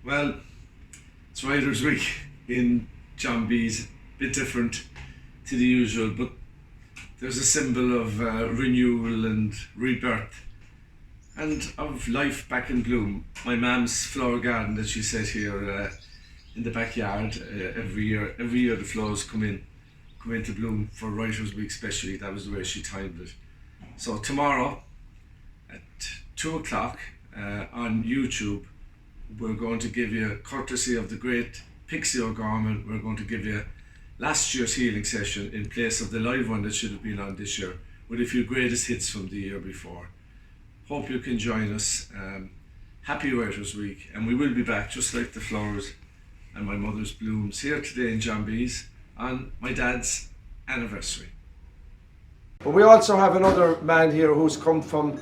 Well, it's Writers Week in John B's, bit different to the usual, but there's a symbol of renewal and rebirth and of life back in bloom. My mum's flower garden that she set here in the backyard every year the flowers come into bloom for Writers Week especially. That was the way she timed it. So tomorrow at 2 o'clock on YouTube, we're going to give you, courtesy of the great Pixie O'Gorman, we're going to give you last year's healing session in place of the live one that should have been on this year, with a few greatest hits from the year before. Hope you can join us. Happy Writers Week, and we will be back just like the flowers and my mother's blooms here today in John B's on my dad's anniversary. But we also have another man here who's comes from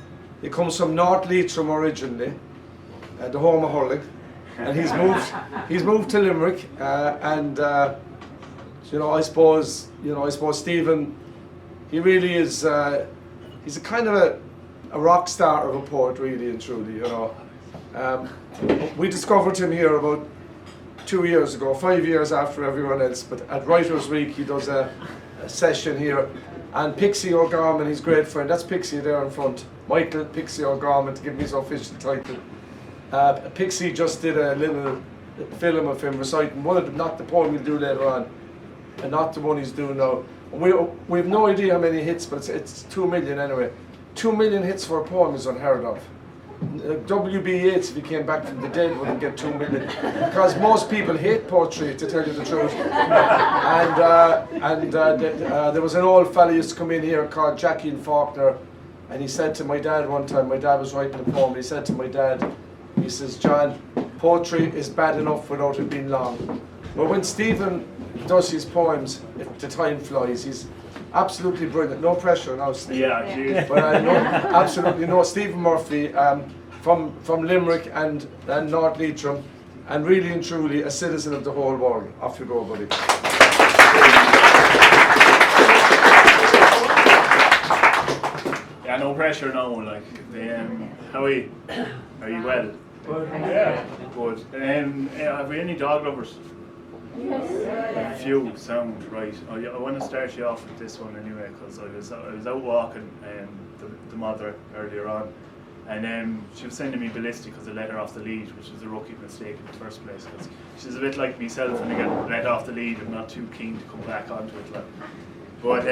North Leitrim originally, the home of hurling, and he's moved to Limerick, and I suppose Stephen, he really is he's a kind of a rock star of a poet, really and truly. We discovered him here about 2 years ago, 5 years after everyone else. But at Writers Week, he does a session here, and Pixie O'Gorman, his great friend, that's Pixie there in front, Michael Pixie O'Gorman, to give me his official title. Pixie just did a little film of him reciting one of them, not the poem he'll do later on, and not the one he's doing now. We have no idea how many hits, but it's 2 million anyway. 2 million hits for a poem is unheard of. W.B. Yeats, if he came back from the dead, wouldn't get 2 million, because most people hate poetry, to tell you the truth. And there was an old fella used to come in here called Jackie Faulkner, and he said to my dad one time, my dad was writing a poem, he said to my dad, he says, "John, poetry is bad enough without it being long." But when Stephen does his poems, the time flies. He's absolutely brilliant. No pressure now, Steve. Yeah, geez. But I know absolutely no. Stephen Murphy from Limerick and North Leitrim, and really and truly a citizen of the whole world. Off you go, buddy. Yeah, no pressure now. Like, how are you? Are you well? Yeah. Good. Have we any dog lovers? Yes. A few sound right. I want to start you off with this one anyway, because I was out walking the mother earlier on, and she was sending me ballistic because I let her off the lead, which was a rookie mistake in the first place. Because she's a bit like myself, and I get let off the lead, I'm not too keen to come back onto it. Like. But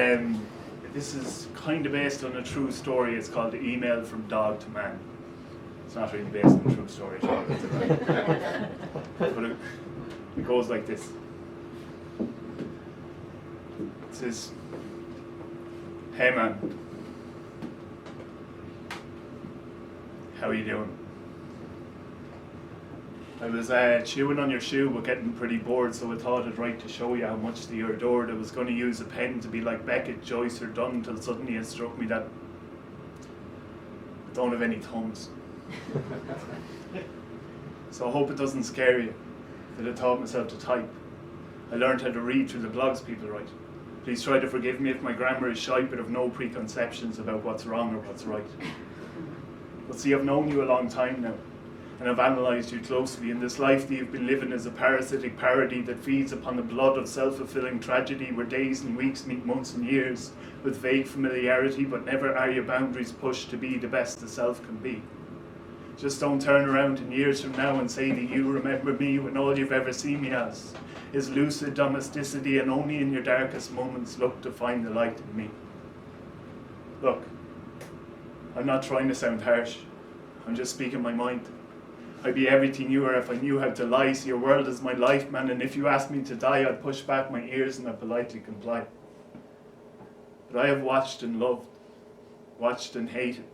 this is kind of based on a true story. It's called "The Email from Dog to Man." It's not really based on a true story, but it goes like this. It says, "Hey man, how are you doing? I was chewing on your shoe but getting pretty bored, so I thought I'd write to show you how much you're adored. I was going to use a pen to be like Beckett, Joyce or Dunn, until suddenly it struck me that I don't have any thumbs. So I hope it doesn't scare you that I taught myself to type. I learned how to read through the blogs people write. Please try to forgive me if my grammar is shy, but have no preconceptions about what's wrong or what's right. But see, I've known you a long time now, and I've analysed you closely. In this life that you've been living as a parasitic parody that feeds upon the blood of self-fulfilling tragedy, where days and weeks meet months and years with vague familiarity, but never are your boundaries pushed to be the best the self can be. Just don't turn around in years from now and say that you remember me when all you've ever seen me as is lucid domesticity, and only in your darkest moments look to find the light in me. Look, I'm not trying to sound harsh. I'm just speaking my mind. I'd be everything you are if I knew how to lie. See, your world is my life, man, and if you asked me to die, I'd push back my ears and I'd politely comply. But I have watched and loved, watched and hated,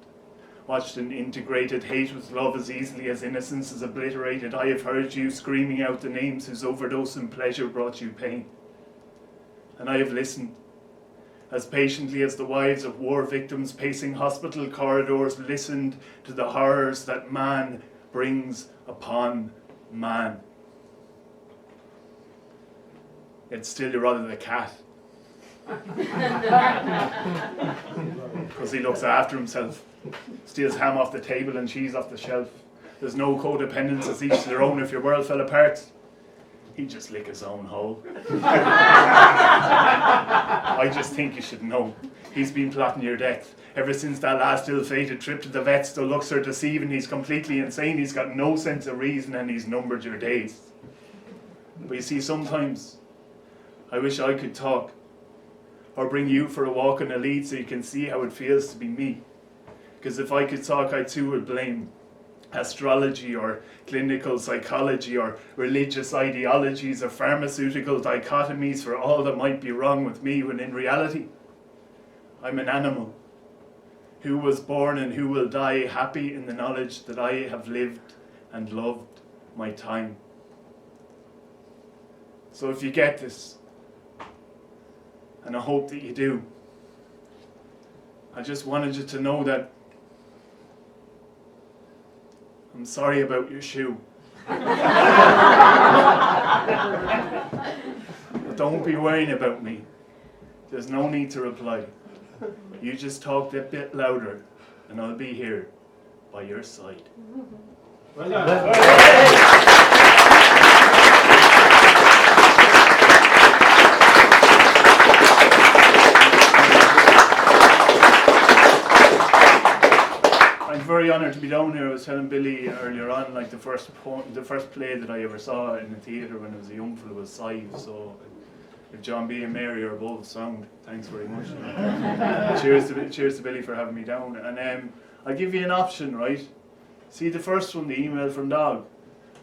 watched and integrated hate with love as easily as innocence is obliterated. I have heard you screaming out the names whose overdose in pleasure brought you pain. And I have listened, as patiently as the wives of war victims pacing hospital corridors listened to the horrors that man brings upon man. Yet still you're rather the cat. Because he looks after himself, steals ham off the table and cheese off the shelf, There's no codependence, it's each to their own. If your world fell apart, he'd just lick his own hole. I just think you should know. He's been plotting your death. Ever since that last ill-fated trip to the vets, the looks are deceiving. He's completely insane. He's got no sense of reason and he's numbered your days. But you see, sometimes I wish I could talk or bring you for a walk on a lead so you can see how it feels to be me. Because if I could talk, I too would blame astrology or clinical psychology or religious ideologies or pharmaceutical dichotomies for all that might be wrong with me, when in reality I'm an animal who was born and who will die happy in the knowledge that I have lived and loved my time. So if you get this, and I hope that you do, I just wanted you to know that I'm sorry about your shoe. Don't be worrying about me. There's no need to reply. You just talk a bit louder and I'll be here by your side. Well done. I'm very honoured to be down here. I was telling Billy earlier on, like the first play that I ever saw in the theatre when I was a young fellow was Sive, so if John B and Mary are both sound, thanks very much. Cheers to Billy for having me down. And I'll give you an option, right? See the first one, the email from Dog.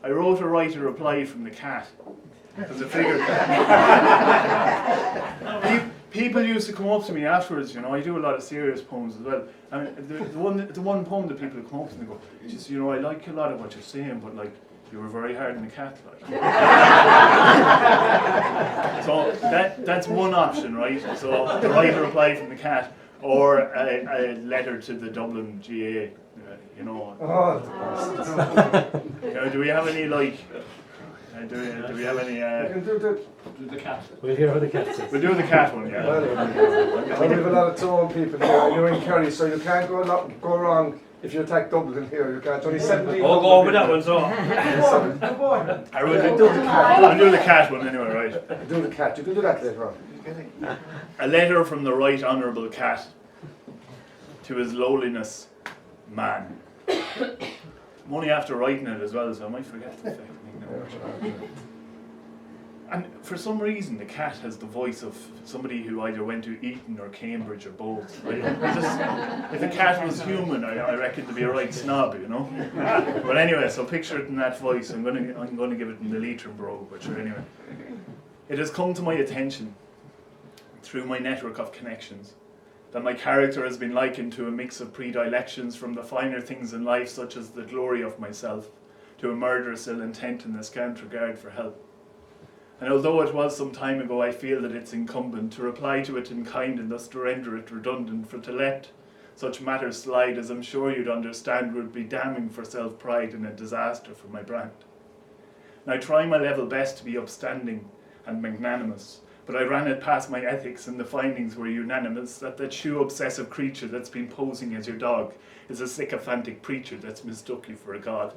I wrote a writer reply from the cat. Because I figured people used to come up to me afterwards, you know, I do a lot of serious poems as well. And the one poem that people come up to me and go, just, you know, I like a lot of what you're saying, but like, you were very hard on the cat, like. So that's one option, right? So write a reply from the cat, or a letter to the Dublin GA, you know. You know, do we have any like? Do we have any? Do the cat. We'll hear how the cat says. We'll do the cat one, yeah. Well, we have a lot of Tyrone people here, and you're in Kerry, so you can't go wrong if you attack Dublin here. You can't. Only 17. Oh, go with that one, so. I will do the cat. I'll do the cat one anyway, right? Do the cat. You can do that later on. A letter from the Right Honourable Cat to His Lowliness Man. I'm only after writing it as well, so I might forget the thing. And for some reason, the cat has the voice of somebody who either went to Eton or Cambridge or both. Right? If the cat was human, I reckon to be a right snob, you know. But anyway, so picture it in that voice. I'm going to give it in the Leitrim brogue, but sure, anyway. It has come to my attention through my network of connections that my character has been likened to a mix of predilections from the finer things in life, such as the glory of myself, to a murderous ill intent and a scant regard for help. And although it was some time ago, I feel that it's incumbent to reply to it in kind and thus to render it redundant, for to let such matters slide, as I'm sure you'd understand, would be damning for self-pride and a disaster for my brand. And I try my level best to be upstanding and magnanimous, but I ran it past my ethics and the findings were unanimous that shoe-obsessive creature that's been posing as your dog is a sycophantic preacher that's mistook you for a god.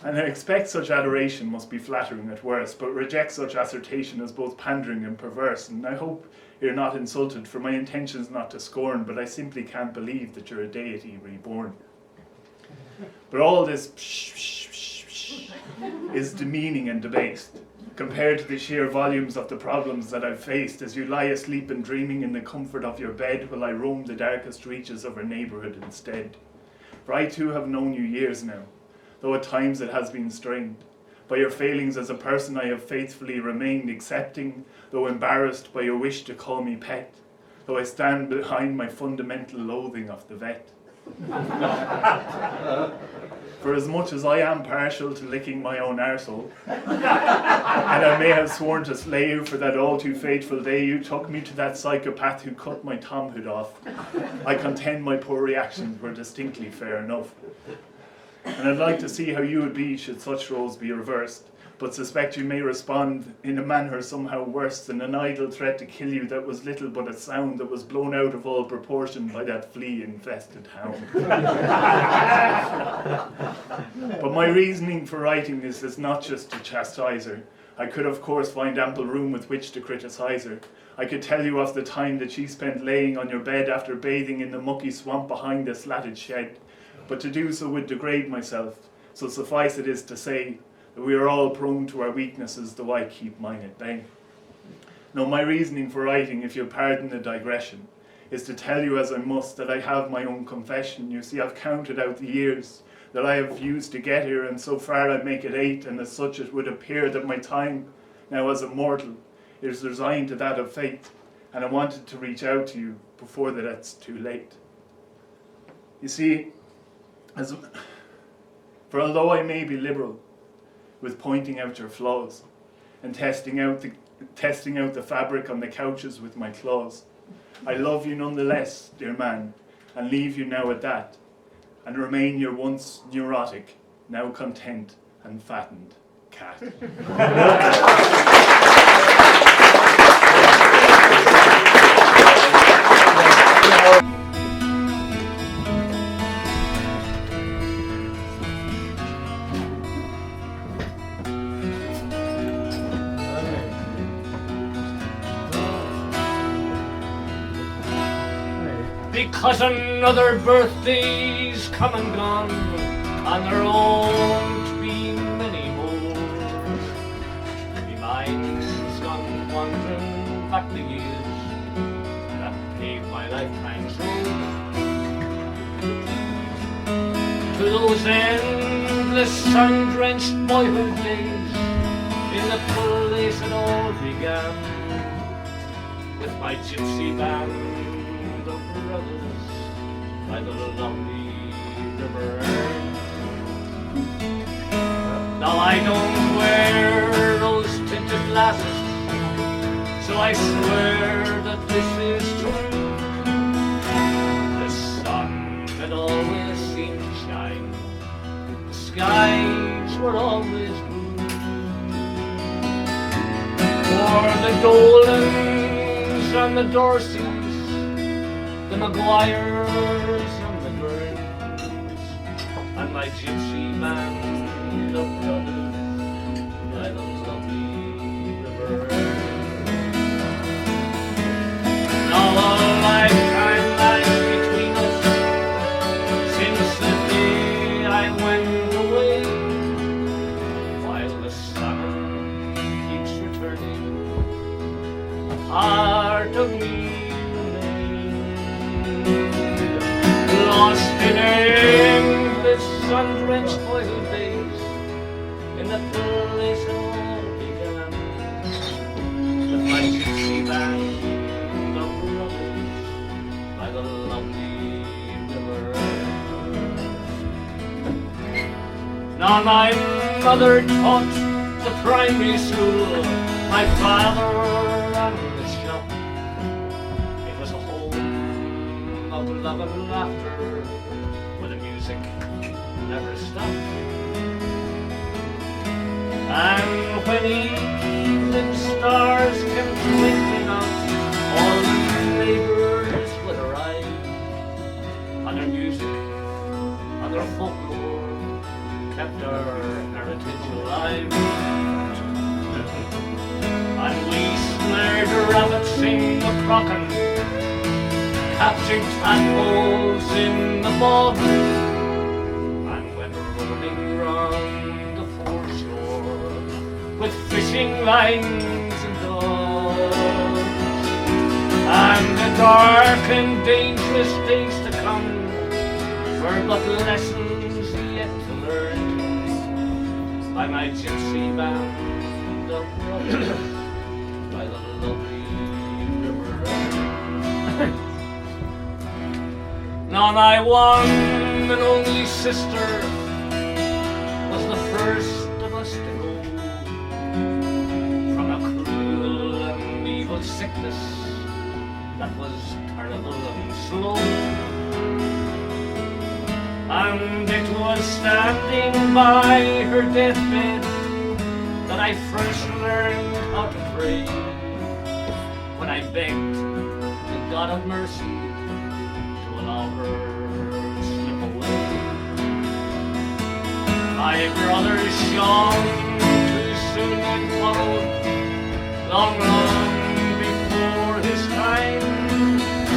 And I expect such adoration must be flattering at worst, but reject such assertion as both pandering and perverse, and I hope you're not insulted, for my intention's not to scorn, but I simply can't believe that you're a deity reborn. But all this is demeaning and debased, compared to the sheer volumes of the problems that I've faced as you lie asleep and dreaming in the comfort of your bed while I roam the darkest reaches of our neighbourhood instead. For I too have known you years now, though at times it has been strained. By your failings as a person I have faithfully remained, accepting, though embarrassed by your wish to call me pet, though I stand behind my fundamental loathing of the vet. For as much as I am partial to licking my own arsehole, and I may have sworn to slay you for that all too fateful day you took me to that psychopath who cut my tomhood off, I contend my poor reactions were distinctly fair enough. And I'd like to see how you would be should such roles be reversed, but suspect you may respond in a manner somehow worse than an idle threat to kill you that was little but a sound that was blown out of all proportion by that flea-infested hound. But my reasoning for writing this is not just to chastise her. I could of course find ample room with which to criticise her. I could tell you of the time that she spent laying on your bed after bathing in the mucky swamp behind the slatted shed, but to do so would degrade myself, so suffice it is to say that we are all prone to our weaknesses, though I keep mine at bay. Now my reasoning for writing, if you'll pardon the digression, is to tell you as I must that I have my own confession. You see, I've counted out the years that I have used to get here, and so far I make it 8, and as such it would appear that my time now as a mortal is resigned to that of fate, and I wanted to reach out to you before that it's too late. You see, for although I may be liberal with pointing out your flaws and testing out the fabric on the couches with my claws, I love you nonetheless, dear man, and leave you now at that, and remain your once neurotic, now content and fattened cat. Because another birthday's come and gone, and there won't be many more. Me mind's gone wandering back the years that paved my lifetime's road to those endless sun-drenched boyhood days in the place it all began, with my gypsy band by the lovely river. Now I don't wear those tinted glasses, so I swear that this is true. The sun had always seemed to shine, the skies were always blue. For the Dolans and the Dorseys, the Maguires and the Burns, and my gypsy band of brothers by the lovely river. Now a lifetime lies between us since the day I went away, while the sun keeps returning, a part of me lost in endless sun-drenched boyhood days, in the place it all began, with my gypsy band of brothers by the lovely river. Now my mother taught the primary school, my father ran the shop. It was a home of love and laughter, where the music never stopped. And when evening stars kept twinkling out, all the neighbors would arrive, and their music and their folklore kept our heritage alive. And we snared rabbits in the crockin', captured tadpoles in the bog, and went rolling round the foreshore with fishing lines and dogs. And the dark and dangerous days to come were but lessons yet to learn by my gypsy band of brothers by the lovely river. Now my one and only sister was the first of us to go from a cruel and evil sickness that was terrible and slow. And it was standing by her deathbed that I first learned how to pray, when I begged the God of mercy to allow her to slip away. My brother Sean too soon and followed, long before his time.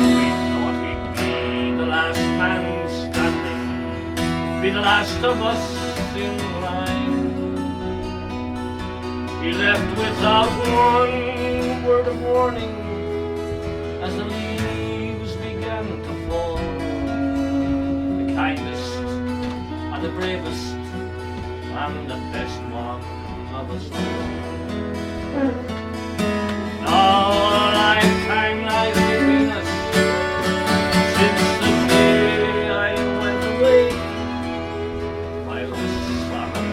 We thought he'd be the last man standing, be the last of us in line. He left without one word of warning as the leaves began to fall. The kindest and the bravest and the best one of us all. Now a lifetime lies between us since the day I went away, while the sorrow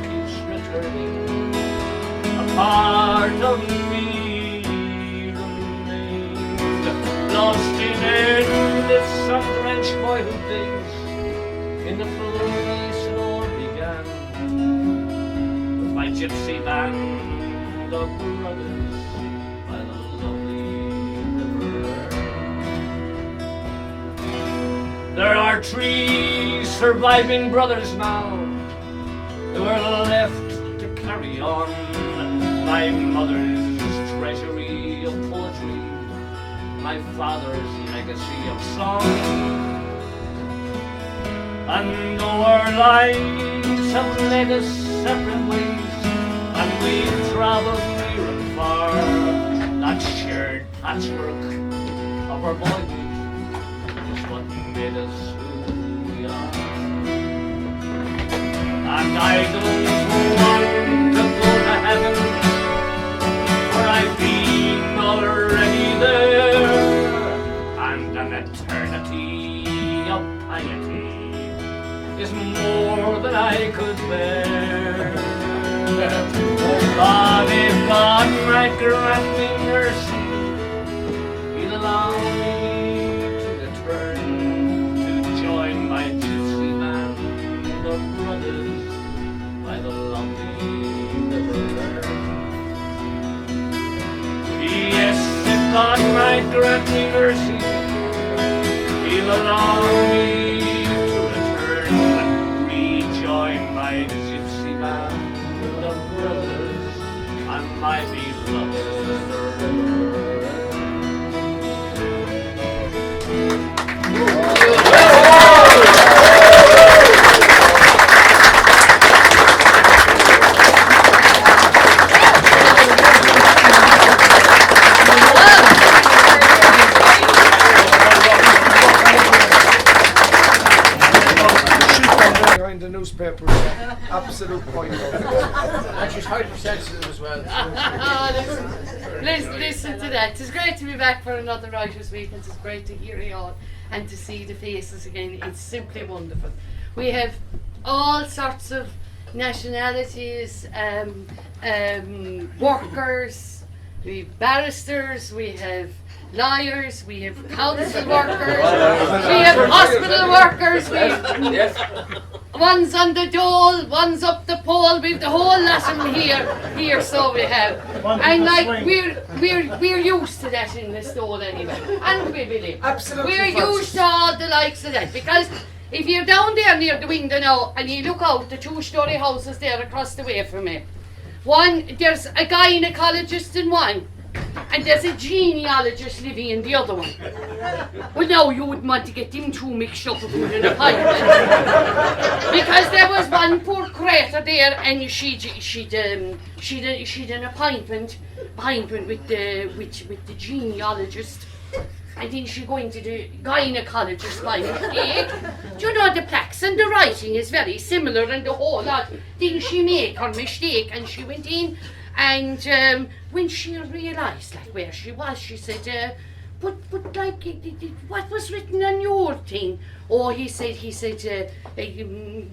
keeps returning. A part of me remained, lost in endless sun-drenched boyhood days, in the place it all began, with my gypsy band of brothers by the lovely river. There are 3 surviving brothers now who are left to carry on my mother's treasury of poetry, my father's legacy of song. And though our lives have led us separate ways, and we've traveled near and far, that shared patchwork of our boyhood is what made us who we are. And I don't want to go to heaven, for I've been already there, and an eternity of piety is more than I could bear. Oh God, if God might grant me mercy, He'll allow me to return to join my gypsy band of brothers by the lovely river. Yes, if God might grant me mercy, He'll allow me to return and rejoin my gypsy band of brothers and my beloved river. Behind the newspaper, absolute point. And she's hypersensitive as well. Listen to that. It's great to be back for another Writers' Week, and it's great to hear you all and to see the faces again. It's simply wonderful. We have all sorts of nationalities, workers, we have barristers, we have lawyers, we have council workers, we have hospital workers, one's on the dole, one's up the pole, we've the whole lot of them here, so we have. And like we're used to that in Listowel anyway, and we believe. Absolutely. We're used to all the likes of that, because if you're down there near the window now and you look out, the 2-story houses there across the way from me. One, there's a gynecologist in one, and there's a genealogist living in the other one. Well, now you wouldn't want to get them 2 mixed up with an appointment, because there was one poor creature there, and she'd an appointment with the genealogist. And then she go into the gynecologist by mistake. Do you know, the plaques and the writing is very similar and the whole lot. Then she make her mistake and she went in, and when she realised like where she was, she said, but like what was written on your thing? Oh, he said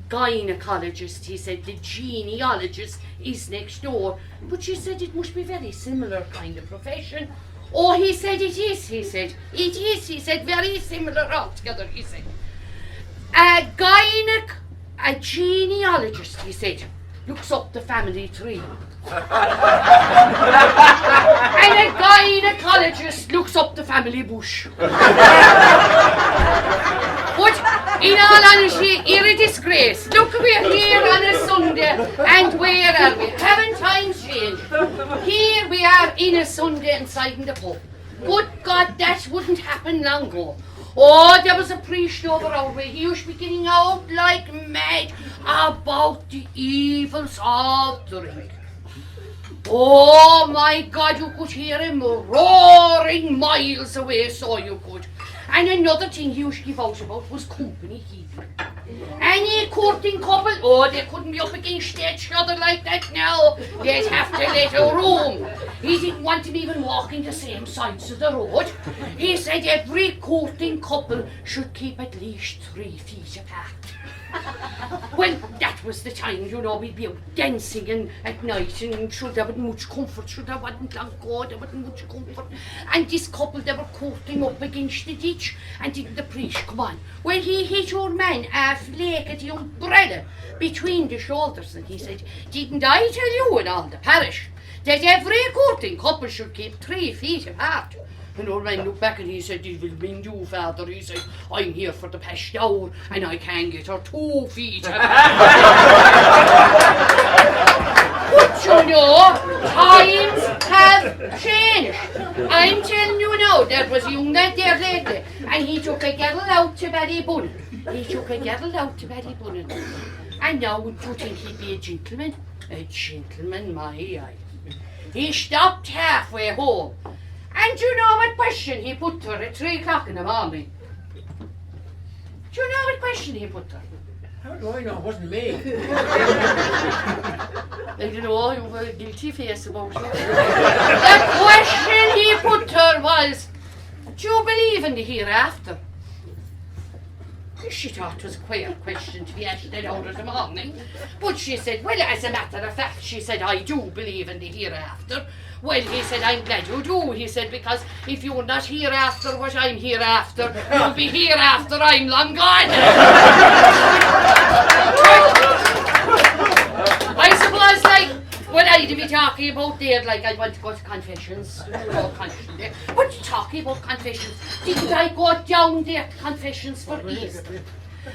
gynecologist, he said the genealogist is next door. But she said it must be very similar kind of profession. Oh, he said it is, he said. It is, he said, very similar altogether, he said. A genealogist, he said. looks up the family tree. And a gynecologist looks up the family bush. But in all honesty, you're a disgrace. Look, we're here on a Sunday, and where are we? Haven't times changed? Here we are in a Sunday inside in the pub. Good God, that wouldn't happen long ago. Oh, there was a priest over our way. He used to be getting out like mad about the evils of drink. Oh my God, you could hear him roaring miles away, so you could. And another thing he used to give out about was company keeping. Any courting couple, oh, they couldn't be up against each other like that now. They'd have to let a room. He didn't want them even walking the same sides of the road. He said every courting couple should keep at least 3 feet apart. Well, that was the time, you know, we'd be out dancing and at night, and sure there wasn't much comfort, sure there wasn't long ago, there wasn't much comfort. And this couple, they were courting up against the ditch, and didn't the priest come on? Well, he hit your man a flake at the umbrella between the shoulders, and he said, didn't I tell you in all the parish that every courting couple should keep 3 feet apart? And old man looked back and he said, it will mean you, Father. He said, I'm here for the past hour and I can't get her 2 feet But you know, times have changed. I'm telling you now, there was a young lad there lately and he took a girl out to Ballybunnon. And now would you think he'd be a gentleman? A gentleman, my eye. He stopped halfway home. And you know what question he put to her at 3 o'clock in the morning? Do you know what question he put to her? How do I know? It wasn't me. I don't know, you were a guilty face about it. The question he put to her was, do you believe in the hereafter? She thought it was a queer question to be asked at hour of the morning. But she said, well, as a matter of fact, she said, I do believe in the hereafter. Well, he said, I'm glad you do. He said, because if you're not here after what I'm here after, you'll be here after I'm long gone. I suppose, like, when I'd be talking about there, like, I want to go to confessions. But talking about confessions, didn't I go down there to confessions for Easter?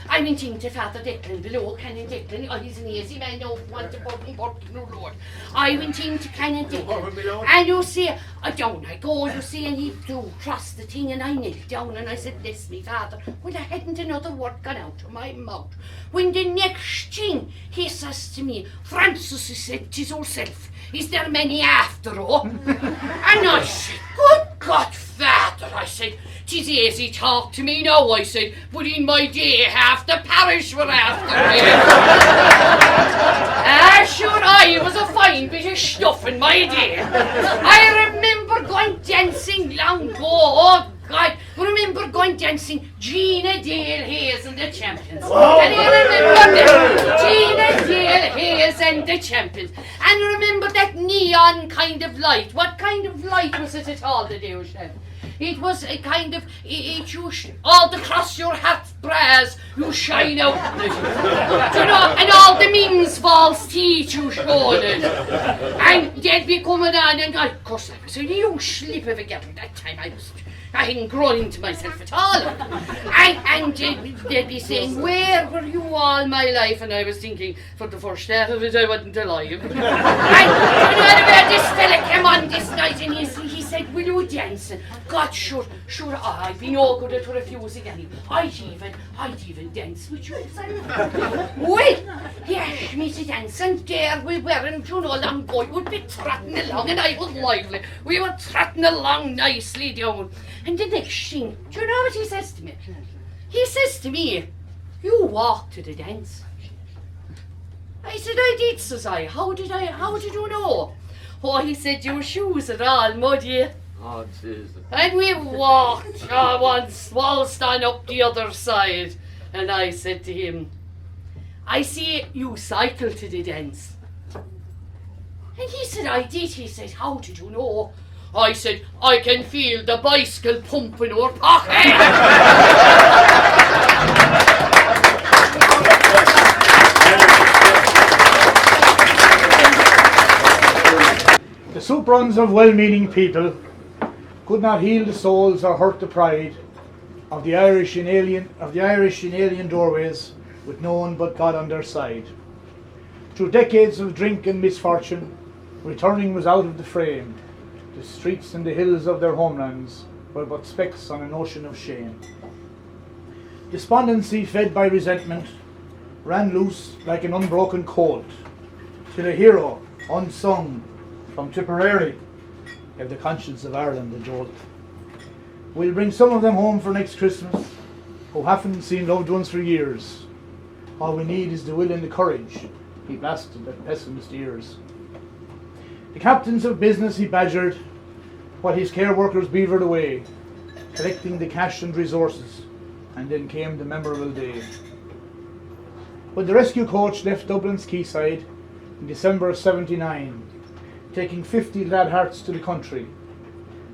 I went into Father Declan below, Canon Declan. Oh, he's an easy man, no one to button, no Lord. I went into Canon Declan, and you see, down I go, you see, and he do cross the thing, and I knelt down, and I said, bless me, Father. Well, I hadn't another word gone out of my mouth. When the next thing he says to me, Francis, he said, 'tis yourself. Is there many after all? And I said, good God, Father, I said, 'tis easy talk to me now, I said, but in my day half the parish were after me. Sure, I was a fine bit of stuff in my day. I remember going dancing long ago, oh God, I remember going dancing Gina Dale Hayes and the Champions. Oh. And I remember that Gina Dale Hayes and the Champions. And I remember that neon kind of light. What kind of light was it at all that they used to have? It was a kind of, it used all across your hat bras, you shine out. You know, and all the men's false teeth you showed it. And they'd be coming on, and of course I was a young slip of a girl at that time. I hadn't grown into myself at all. And they'd be saying, where were you all my life? And I was thinking, for the first half of it, I wasn't alive. And you know, this fella came on this night and he said, will you dance? And God, sure, I'd be no good at refusing any. I'd even dance with you. Well, he asked me to dance, and there we were, and you know, long boy would be trotting along, and I was lively. We were trotting along nicely down. And the next thing, do you know what he says to me? He says to me, you walk to the dance. I said, I did, says I. How did you know? Oh, he said, your shoes are all muddy. Oh, Jesus. And we walked once, waltzed on up the other side. And I said to him, I see you cycle to the dance. And he said, I did. He said, how did you know? I said, I can feel the bicycle pump in our pocket. soup runs of well-meaning people could not heal the souls or hurt the pride of the Irish in alien doorways with no one but God on their side. Through decades of drink and misfortune, returning was out of the frame. The streets and the hills of their homelands were but specks on an ocean of shame. Despondency, fed by resentment, ran loose like an unbroken colt, till a hero, unsung, from Tipperary, gave the conscience of Ireland a jolt. We'll bring some of them home for next Christmas, who haven't seen loved ones for years. All we need is the will and the courage, he blasted at pessimist ears. The captains of business he badgered, while his care workers beavered away, collecting the cash and resources, and then came the memorable day. When the rescue coach left Dublin's quayside in December of '79, taking 50 glad hearts to the country,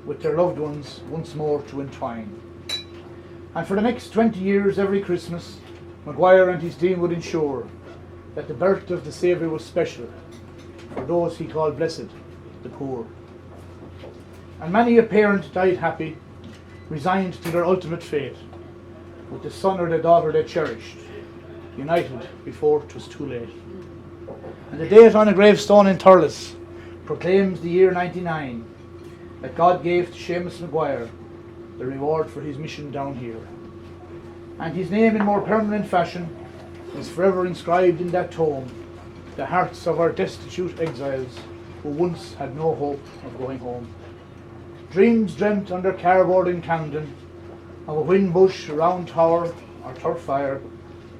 with their loved ones once more to entwine. And for the next 20 years, every Christmas, Maguire and his team would ensure that the birth of the Saviour was special for those he called blessed, the poor. And many a parent died happy, resigned to their ultimate fate, with the son or the daughter they cherished, united before 'twas too late. And the date on a gravestone in Thurles proclaims the year 99, that God gave to Seamus Maguire the reward for his mission down here. And his name in more permanent fashion is forever inscribed in that tome, the hearts of our destitute exiles who once had no hope of going home. Dreams dreamt under cardboard in Camden of a wind bush, a round tower or turf fire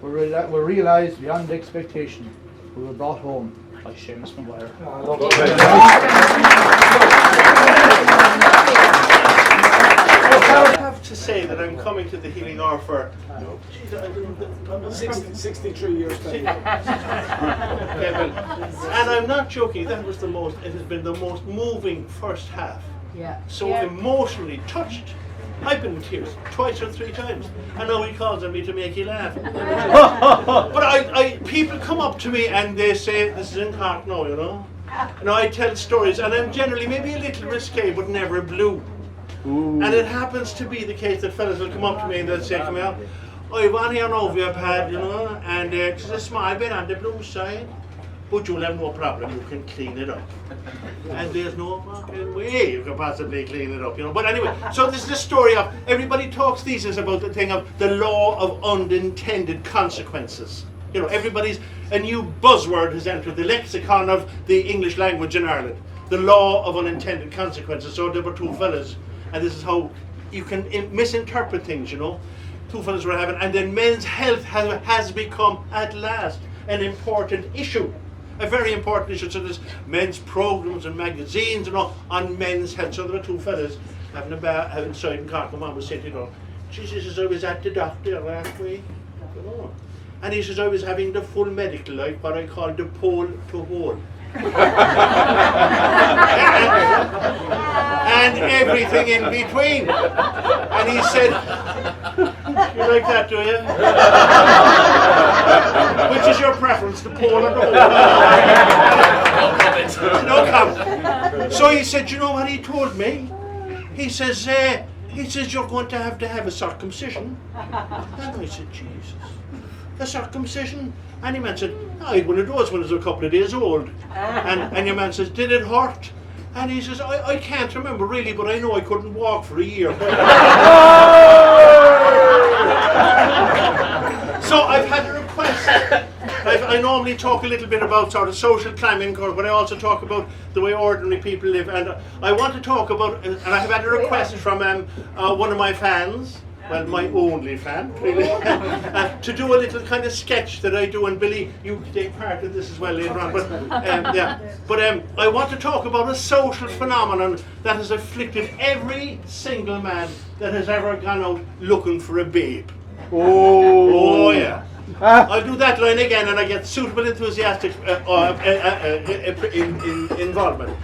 were realised beyond expectation. We were brought home by Seamus Maguire. I have to say that I'm coming to the Healing Hour for 63 years. Okay, well, and I'm not joking. That was it has been the most moving first half. So emotionally touched. I've been in tears twice or 3 times, and now he calls on me to make you laugh. But people come up to me and they say, "This is in Cork now, you know." And I tell stories, and I'm generally maybe a little risque, but never blue. Ooh. And it happens to be the case that fellas will come up to me and they'll say, "Come here, I've on here now for your pad, you know, and it's a small bit on the blue side, but you'll have no problem, you can clean it up." And there's no fucking way you can possibly clean it up, you know. But anyway, so this is the story of, everybody talks these days about the thing of the law of unintended consequences. You know, a new buzzword has entered the lexicon of the English language in Ireland. The law of unintended consequences. So there were 2 fellas, and this is how you can misinterpret things, you know. 2 fellas were having, and then men's health has become, at last, an important issue. A very important issue. So there's men's programs and magazines and all on men's health. So there were 2 fellas having a bar inside in Cork, and one was saying, you know, "Jesus, I was at the doctor last week, you know, and he says I was having the full medical, like what I call the pole to hole." And everything in between. And he said, "You like that, do you? Which is your preference, the pole or the hole?" No comment. So he said, "You know what he told me? He says, you're going to have a circumcision." And I said, "Jesus, a circumcision?" And the man said, "I had one of those when I was a couple of days old." And your man says, "Did it hurt?" And he says, I can't remember really, but I know I couldn't walk for a year." So I've had a request. I normally talk a little bit about sort of social climbing, but I also talk about the way ordinary people live. And I want to talk about, and I have had a request from one of my fans, well, my only fan, really, to do a little kind of sketch that I do. And Billy, you take part in this as well later on. But I want to talk about a social phenomenon that has afflicted every single man that has ever gone out looking for a babe. Oh yeah. I'll do that line again, and I get suitable enthusiastic involvement.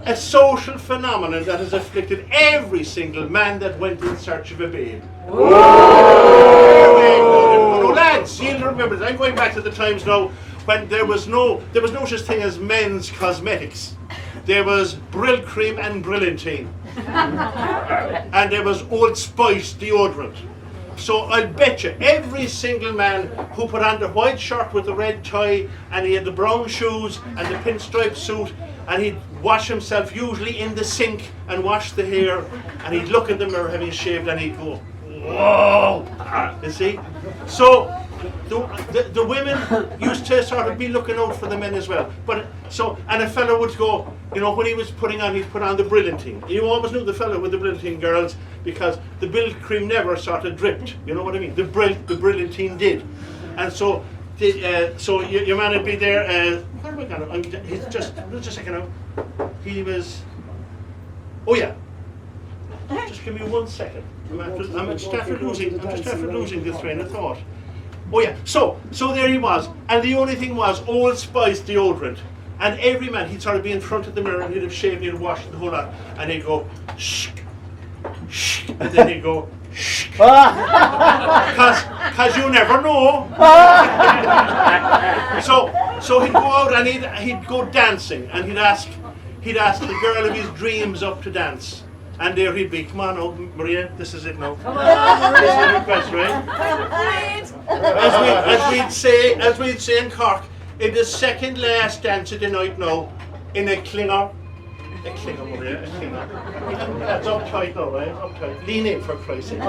A social phenomenon that has afflicted every single man that went in search of a babe. Oh, lads, you'll remember this. I'm going back to the times now when there was no such thing as men's cosmetics. there was Brill Cream and Brilliantine. And there was Old Spice deodorant. So I'll bet you every single man who put on the white shirt with the red tie and he had the brown shoes and the pinstripe suit and he'd wash himself usually in the sink and wash the hair and he'd look in the mirror having shaved and he'd go, whoa! You see? So the women used to sort of be looking out for the men as well. But so, and a fellow would go, you know, when he was putting on, he'd put on the Brilliantine. You always knew the fellow with the Brilliantine girls because the Brill Cream never sort of dripped. You know what I mean? The Brilliantine did. And so, so your man would be there. Where am I going? He's just a second now. He was. Oh yeah. Just give me 1 second. I'm just after losing the train of thought. Oh yeah. So there he was, and the only thing was Old Spice deodorant. And every man, he'd sort of be in front of the mirror and he'd have shaved, he'd have washed the whole lot, and he'd go, shh, shh, and then he'd go, shh, because you never know. So he'd go out and he'd go dancing, and he'd ask the girl of his dreams up to dance. And there he'd be, come on, oh, Maria, this is it now. This is the request, right? As we'd say in Cork, in the second last dance of the night now, in a clinger, Maria, a clinger. That's uptight now, right? Uptight. Lean in for Christ's sake. In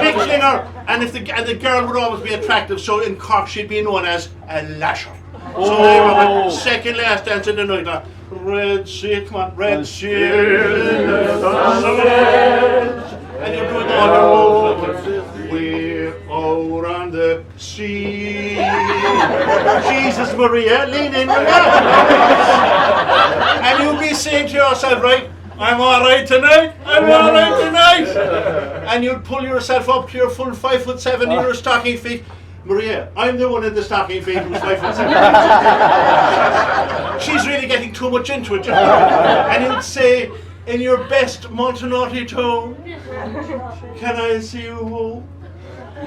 a clinger, and the girl would always be attractive, so in Cork she'd be known as a lasher. So there we go, second last dance of the night now. Red sea, come on, red sea, and you're doing all your moves. We're out on the sea. Jesus Maria, lean in, and you'll be saying to yourself, right, I'm all right tonight, and you'd pull yourself up to your full 5'7" in your stocking feet. Maria, I'm the one in the stocking feet who's 5'7". She's really getting too much into it. And you'd say, in your best Montanati tone, can I see you home?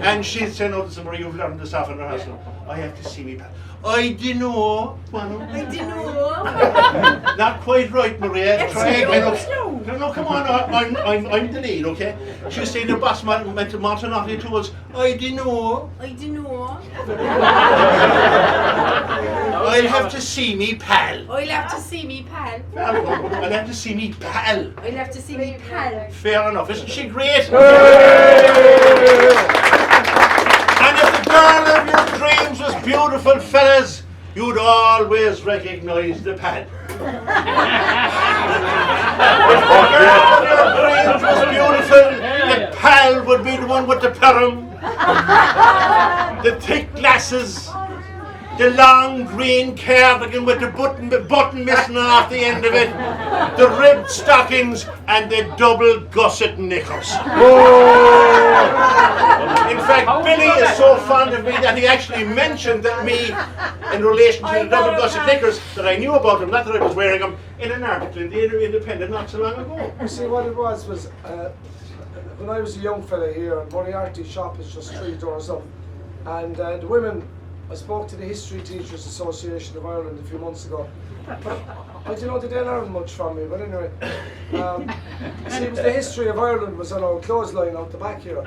And she'd say, no, listen, Maria, you've learned this off in her house now. I have to see me back. I dunno. I dunno. Not quite right, Maria. Try again. No, come on. I'm the lead, okay? She's saying the boss meant Montanati to us. I dunno. I'll have to see me pal. I'll have to see me pal. I'll have to see me pal. I'll have to see me pal. Fair enough. Isn't she great? And if the girl of your dreams was beautiful, fellas, you'd always recognise the pal. If the girl of your dreams was beautiful, the pal would be the one with the parum, the thick glasses, the long green cardigan with the button missing off the end of it, the ribbed stockings, and the double gusset knickers. In fact, Billy is so fond of me that he actually mentioned that me in relation to the double gusset knickers that I knew about them, not that I was wearing them, in an article in the Independent not so long ago. You see, what it was when I was a young fella here, Moriarty's shop is just 3 doors up, and the women, I spoke to the History Teachers Association of Ireland a few months ago. I don't know, they didn't learn much from me, but anyway. See, it was the history of Ireland was on our clothesline out the back here.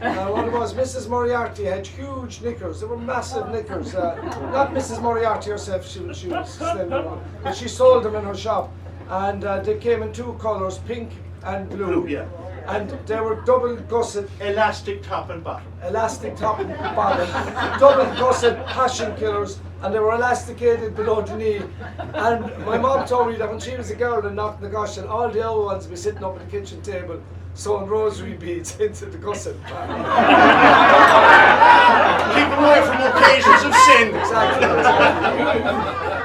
What it was, Mrs. Moriarty had huge knickers. They were massive knickers. Not Mrs. Moriarty herself, she was slim, but she sold them in her shop. And they came in 2 colours, pink and blue. Yeah. And they were double gusset, Elastic top and bottom. Double gusset passion killers, and they were elasticated below the knee. And my mom told me that when she was a girl and knocked the gosh, and all the other ones would be sitting up at the kitchen table sewing rosary beads into the gusset. Keep away from occasions of sin. Exactly.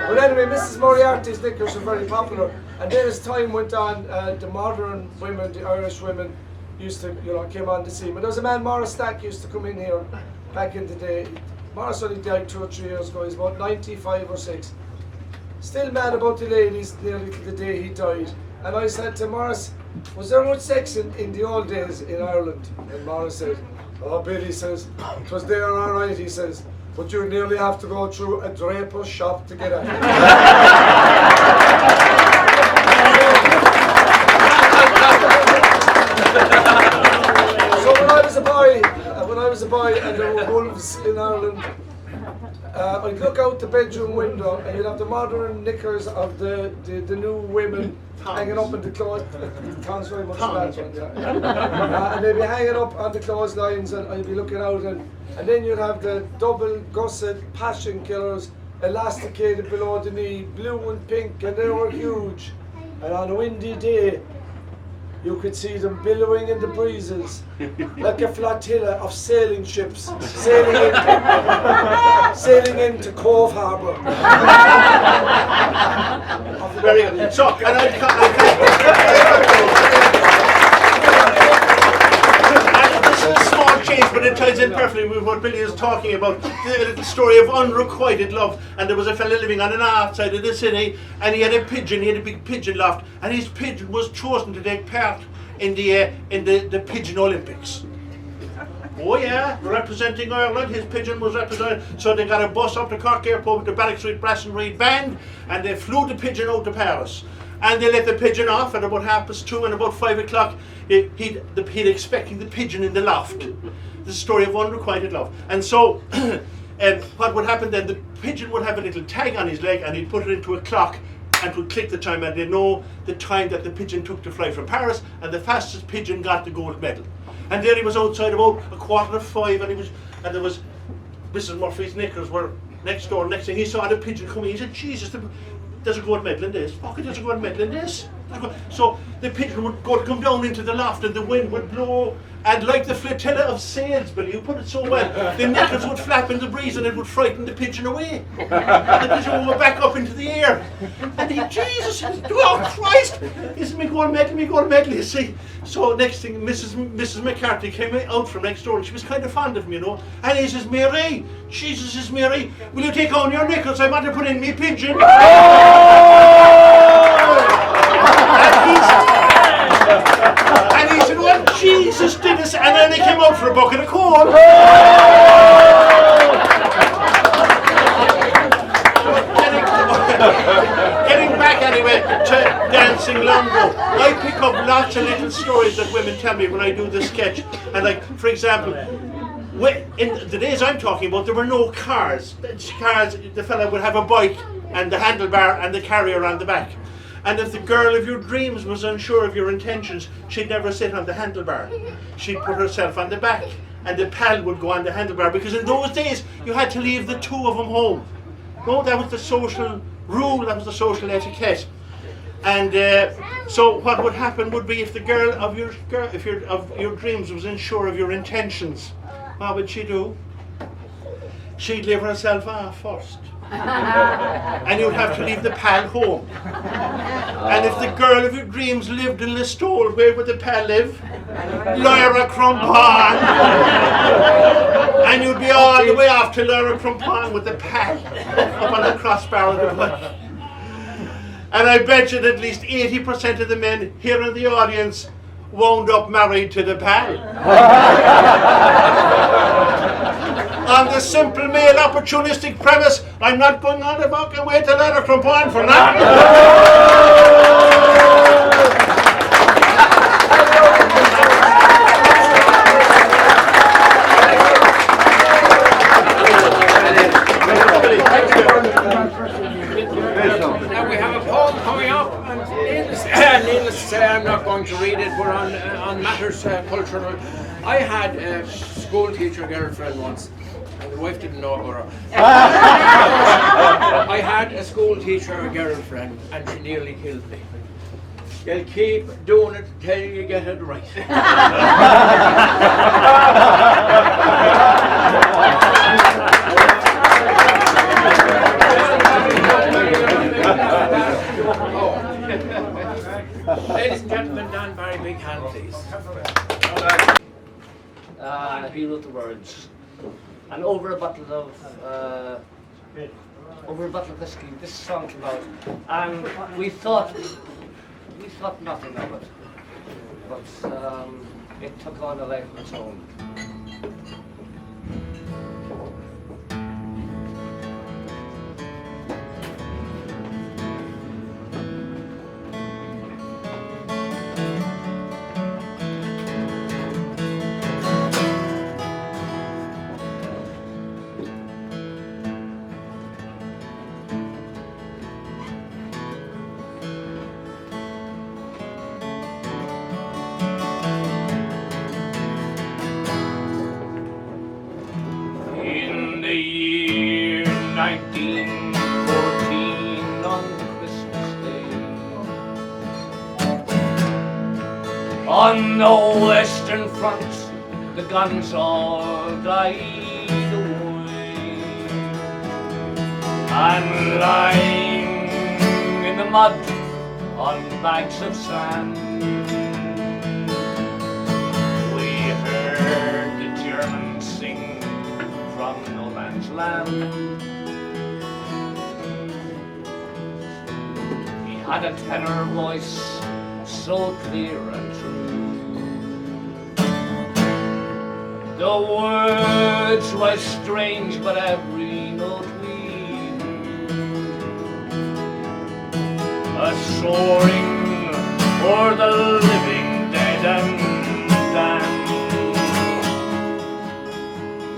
But anyway, Mrs. Moriarty's knickers were very popular, and then as time went on, the modern women, the Irish women, used to, came on the scene. But there was a man, Morris Stack, used to come in here back in the day. Morris only died 2 or 3 years ago. He's about 95 or 6. Still mad about the ladies nearly to the day he died. And I said to Morris, was there much sex in the old days in Ireland? And Morris said, oh, Billy says, it was there all right, he says. but you nearly have to go through a draper's shop to get it. So when I was a boy and there were wolves in Ireland, I'd look out the bedroom window and you'd have the modern knickers of the new women hanging up in the clothes. Tongs very much bad one, yeah. And they'd be hanging up on the clotheslines and I'd be looking out and then you'd have the double gusset passion killers elasticated below the knee, blue and pink, and they were huge. And on a windy day, you could see them billowing in the breezes like a flotilla of sailing ships sailing into Cove Harbour. Very good. So, and this is a small change, but it ties in perfectly with what Billy is talking about. The little story of unrequited love. And there was a fella living on the north side of the city, and he had a pigeon. He had a big pigeon loft, and his pigeon was chosen to take part in the Pigeon Olympics. Oh yeah, representing Ireland, his pigeon was represented. So they got a bus up to Cork Airport with the Balloch Street Brass and Reed Band, and they flew the pigeon out to Paris. And they let the pigeon off at about 2:30, and about 5 o'clock, he'd expecting the pigeon in the loft. The story of unrequited love. And so, what would happen then, the pigeon would have a little tag on his leg, and he'd put it into a clock, and would click the time, and they know the time that the pigeon took to fly from Paris, and the fastest pigeon got the gold medal. And there he was outside about 5:15, and there was Mrs. Murphy's knickers were next door. Next thing he saw the pigeon coming, he said, "Jesus, there's a gold medal in this. Fuck it, there's a gold medal in this." So the pigeon would come down into the loft, and the wind would blow, and like the flotilla of sails, Billy, you put it so well, the knickers would flap in the breeze, and it would frighten the pigeon away. And the pigeon would go back up into the air. And he, Jesus, oh Christ, this is me gold medal, you see. So next thing, Mrs. McCarthy came out from next door, and she was kind of fond of me, you know. And he says, "Mary, Jesus is Mary, will you take on your knickers? I want to put in me pigeon." And he said, "Well, Jesus did this," and then he came out for a bucket of corn. Getting back anyway to dancing Longo, I pick up lots of little stories that women tell me when I do the sketch. And like, for example, in the days I'm talking about, there were no cars. The fella would have a bike and the handlebar and the carrier on the back. And if the girl of your dreams was unsure of your intentions, she'd never sit on the handlebar. She'd put herself on the back, and the pal would go on the handlebar, because in those days you had to leave the two of them home. No, that was the social rule, that was the social etiquette. And so what would happen would be, if the girl of your dreams was unsure of your intentions, what would she do? She'd leave herself off first. And you'd have to leave the pal home. And if the girl of your dreams lived in Listowel, where would the pal live? Lyra Crumpon. And you'd be all the way off to Lyra Crumpon with the pal up on the crossbar of the bike. And I bet you that at least 80% of the men here in the audience wound up married to the pal. On the simple male opportunistic premise, I'm not going on the fucking way to Lyra Crumpon for nothing. Now we have a poem coming up, and needless to say, I'm not going to read it. We're on matters cultural. I had a school teacher girlfriend once. And the wife didn't know about her. I had a school teacher girlfriend, and she nearly killed me. You'll keep doing it till you get it right. Ladies and gentlemen, Dan Barry, big hand please. He wrote the words. And over a bottle of whiskey, this song came out, and we thought nothing of it, but it took on a life of its own. 1914 on Christmas Day. On the Western Front, the guns all died away, and lying in the mud on banks of sand, we heard the Germans sing from no man's land. He had a tenor voice so clear and true. The words were strange, but every note we knew. A soaring o'er the living, dead and damned.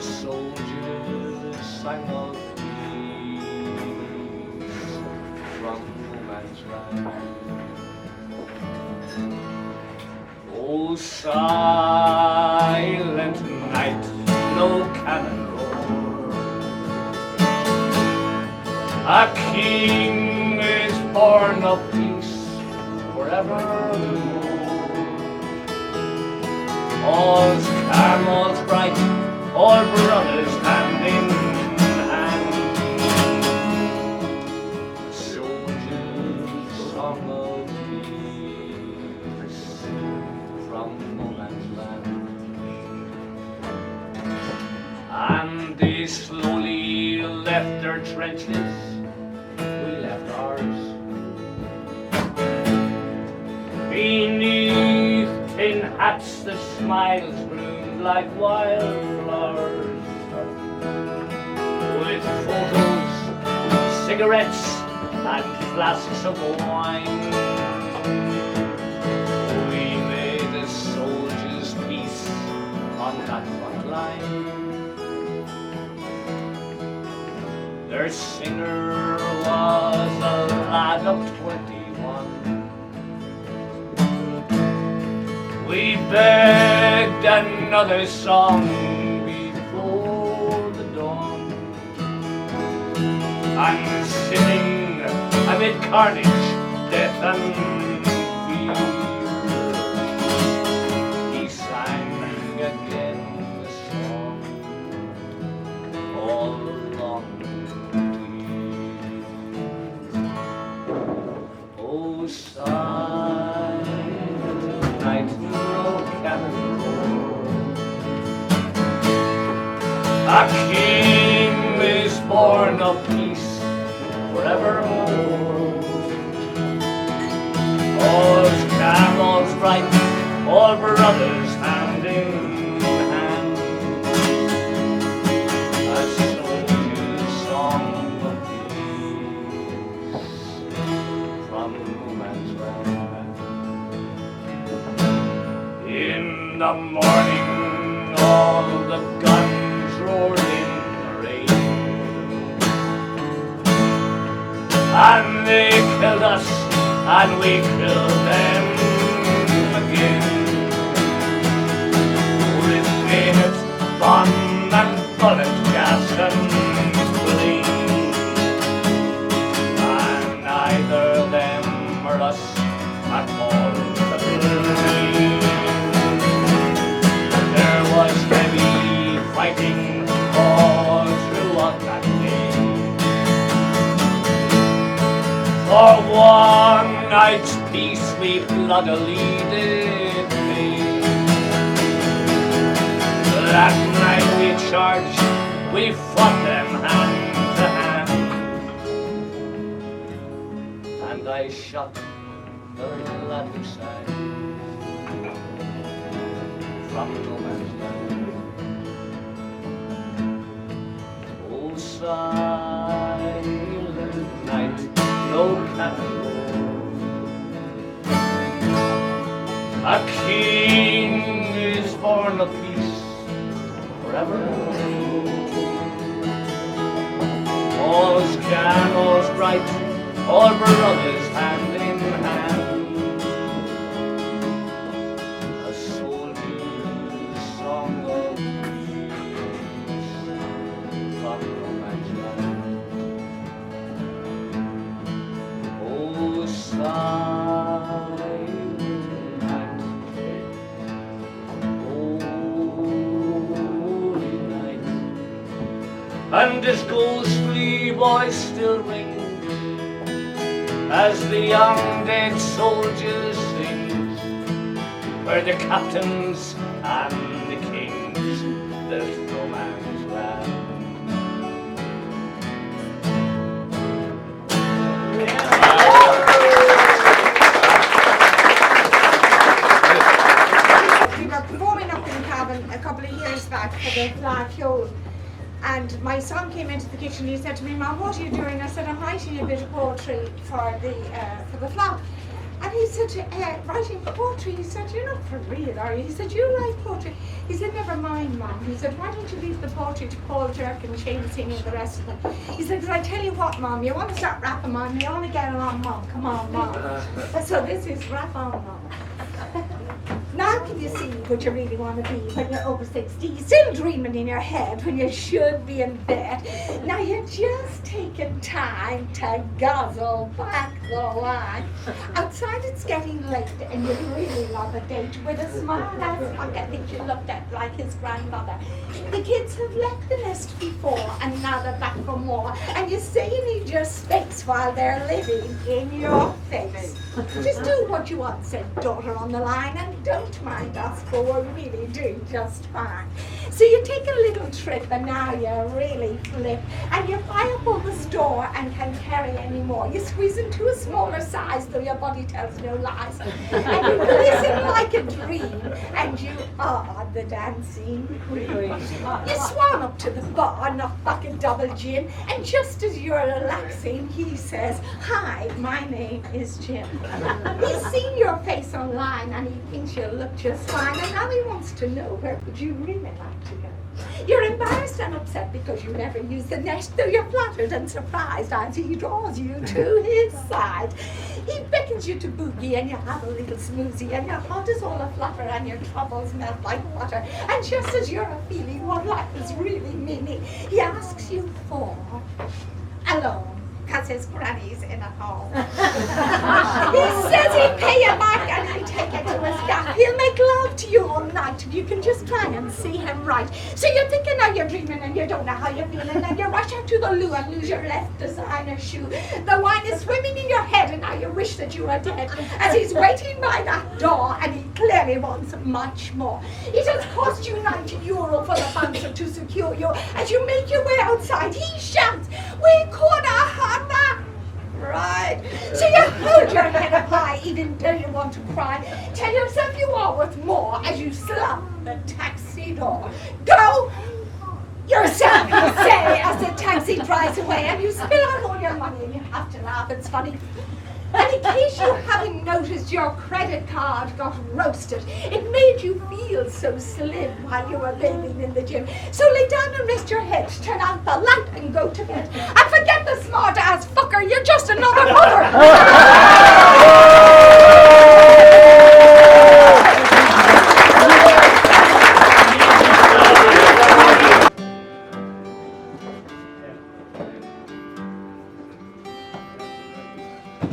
Soldiers sang of peace from no man's land. Oh, silent night, no cannon roar. A king is born of peace forevermore. All's camels bright, all brothers hand in hand. The soldiers' song of peace from no man's land. And they slowly left their trenches, we left ours. Beneath tin hats the smiles bloomed like wildflowers. With photos, cigarettes and flasks of wine, we made a soldier's peace on that front line. Their singer was a lad of 21. We begged another song before the dawn, and sitting amid carnage, death and fear, he sang again the song all along the year. Oh, silent night, no cannon roar. A king is born of peace forevermore. All's camels bright, all brothers hand in hand. A soldier's song of peace from no man's land. In the morning, all the guns roared in the rain, and they killed us, and we killed them again. With bayonet, bomb, and bullet, gas, and gleam, and neither them or us at all to blame. There was heavy fighting all throughout that day. For one night's peace we bloodily did pay. That night we charged, we fought them hand to hand, and I shot the little lad beside from no man's land. Oh, silent night, no cannon roar. A king is born of peace forevermore. All's camels bright, all brothers hand in hand. A soldier's song of peace from no man's land. and his ghostly voice still rings as the young dead soldiers sing, where the captains and the kings, there's no man's land. We were performing up in Cavan a couple of years back for the Flag Show, and my son came into the kitchen. He said to me, "Mom, what are you doing?" I said, "I'm writing a bit of poetry for the Flag." And he said, "Writing poetry?" He said, "You're not for real, are you?" He said, "You write poetry?" He said, "Never mind, Mom." He said, "Why don't you leave the poetry to Paul Jerk and Shane Singh and the rest of them?" He said, "Because I tell you what, Mom, you want to start rapping, Mom, you want to get on, Mom, come on, Mom." So this is Rap On, Mom. Now can you see what you really want to be when you're over 60, still dreaming in your head when you should be in bed? Now you're just taking time to guzzle back the line. Outside it's getting late and you really love a date with a smart ass pocket that you looked at like his grandmother. The kids have left the nest before and now they're back for more, and you say you need your space while they're living in your face. Just do what you want, said daughter on the line, and don't mind us, for we really do just fine. So you take a little trip and now you really flip, and you buy up all the store and can carry any more. You squeeze into a smaller size, though your body tells no lies, and you glisten like a dream, and you are the dancing queen. You swan up to the bar, knock back a double gin, and just as you're relaxing, he says, "Hi, my name is Jim." He's seen your face online and he thinks you look just fine, and now he wants to know where would you really like to go. You're embarrassed and upset because you never use the net, though you're flattered and surprised as he draws you to his side. He beckons you to boogie and you have a little smoothie, and your heart is all aflutter and your troubles melt like butter. And just as you're feeling what life is really meaning, he asks you for alone. Because his granny's in a hall. He says he'll pay you back and he'll take you to his gap. He'll make love to you all night and you can just try and see him right. So you're thinking now you're dreaming and you don't know how you're feeling, and you rush out to the loo and lose your left designer shoe. The wine is swimming in your head and now you wish that you were dead, as he's waiting by that door and he clearly wants much more. It has cost you €90 for the bouncer to secure you. As you make your way outside, he shouts, "We caught a Hannah!" Right. So you hold your head up high even though you want to cry. Tell yourself you are worth more as you slam the taxi door. Go yourself, you say, as the taxi drives away, and you spill out all your money and you have to laugh. It's funny. And in case you haven't noticed, your credit card got roasted. It made you feel so slim while you were bathing in the gym. So lay down and rest your head, turn out the light and go to bed. And forget the smart ass fucker, you're just another mother.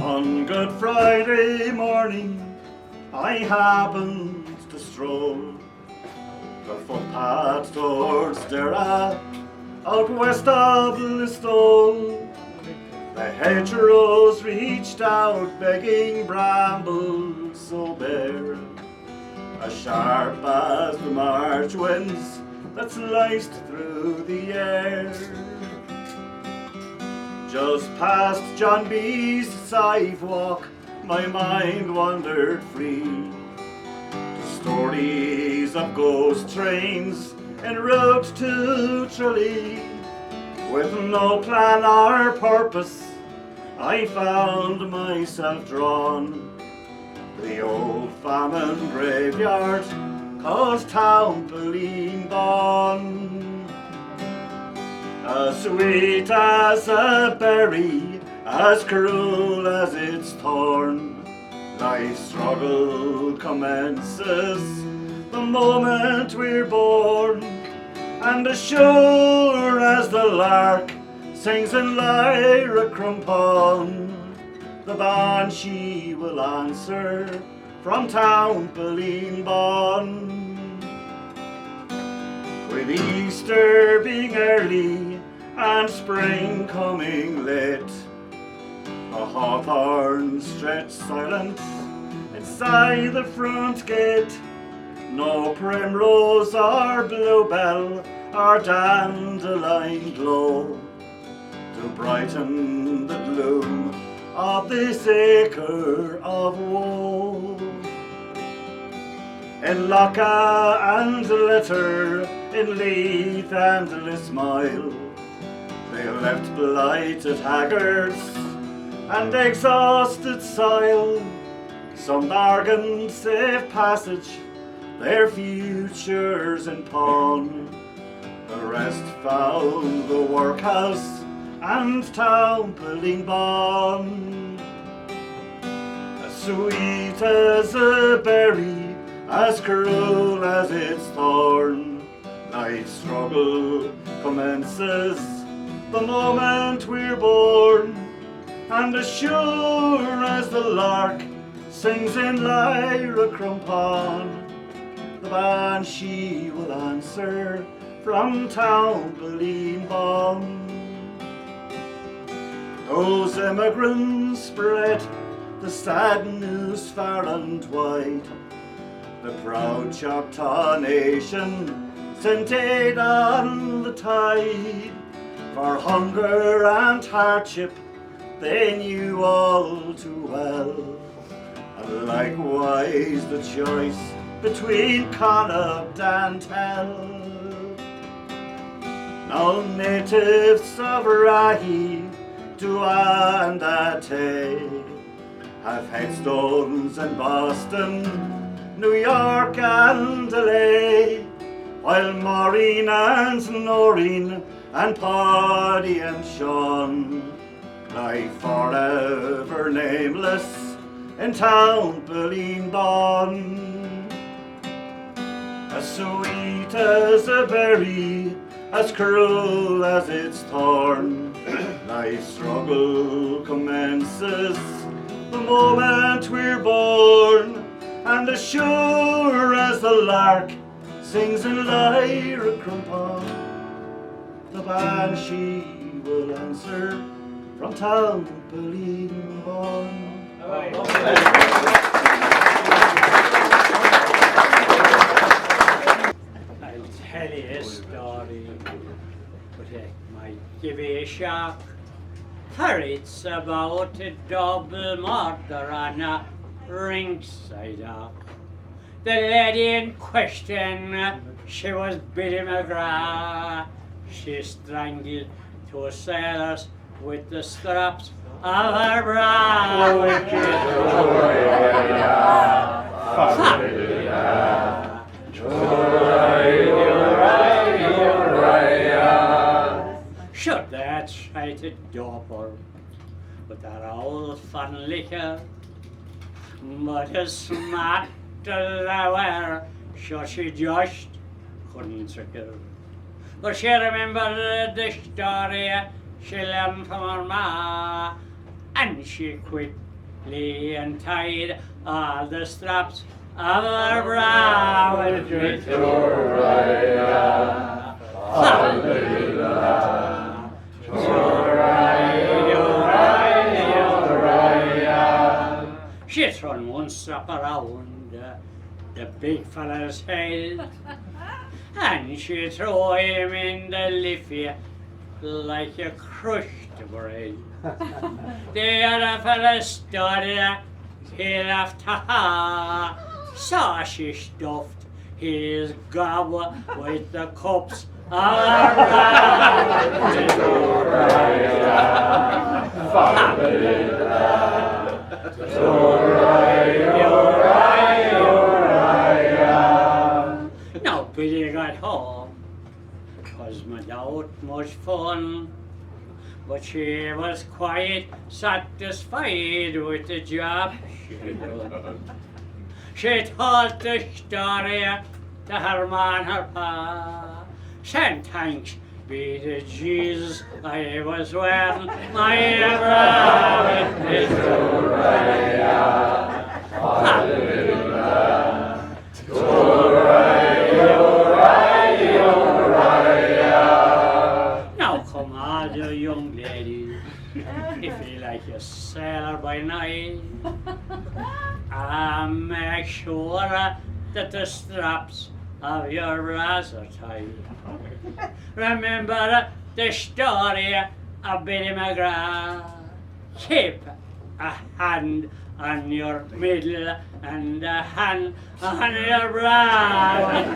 On Good Friday morning, I happened to stroll the footpath towards Derra, out west of Listowel. The hedgerows reached out, begging brambles so bare, as sharp as the March winds that sliced through the air. Just past John B's sidewalk, my mind wandered free to stories of ghost trains en route to Tralee. With no plan or purpose, I found myself drawn to the old famine graveyard called Townspeline. As sweet as a berry, as cruel as its thorn, life's struggle commences the moment we're born. And as sure as the lark sings in lyra crumpon, the banshee will answer from Townspeline. With Easter being early and spring coming late. A hawthorn stretched silent inside the front gate. No primrose or bluebell or dandelion glow to brighten the gloom of this acre of woe. In Locka and Litter, in Leith and Lismile, they left blighted haggards and exhausted soil. Some bargained safe passage, their futures in pawn. The rest found the workhouse and town-building bond. As sweet as a berry, as cruel as its thorn, life's struggle commences the moment we're born. And as sure as the lark sings in Lyra Crumpon, the banshee will answer from Townbelline Bon. Those emigrants spread the sad news far and wide. The proud Choctaw nation sent aid on the tide. For hunger and hardship they knew all too well, and likewise the choice between Connaught and Hell. Now natives of Rahi, Dua and Atay have headstones in Boston, New York and LA, while Maureen and Noreen and Paddy and Sean lie forever nameless in Townbelline Bon. As sweet as a berry, as cruel as its thorn, life's struggle commences the moment we're born. And as sure as the lark sings in Lyra Crumpon, the banshee will answer from Townbelline Bon. I'll tell you a story, but it might give you a shock, for it's about a double murder on a ringside dock. The lady in question, she was Biddy McGrath. She strangled two sailors with the straps of her bra. Sure, they tried to dope her with that old fun liquor, but as smart as they were, sure she just couldn't trick her. But she remembered the story she learned from her ma, and she quickly untied all the straps of her brow and she thrown one strap around the big fella's head, and she threw him in the liffey like a crushed bread. The other fella stood, he laughed, ha-ha, saw she stuffed his gob with the cups of her Now Billy got home, 'twas without much fun, but she was quite satisfied with the job she done. She told the story to her man, her pa, saying thanks be to Jesus, I was wearing my brow with his Now come on. be like a sailor by night. And make sure that the straps of your trousers are tight. Remember the story of Billy McGrath. Keep a hand on your middle and a hand on your brow.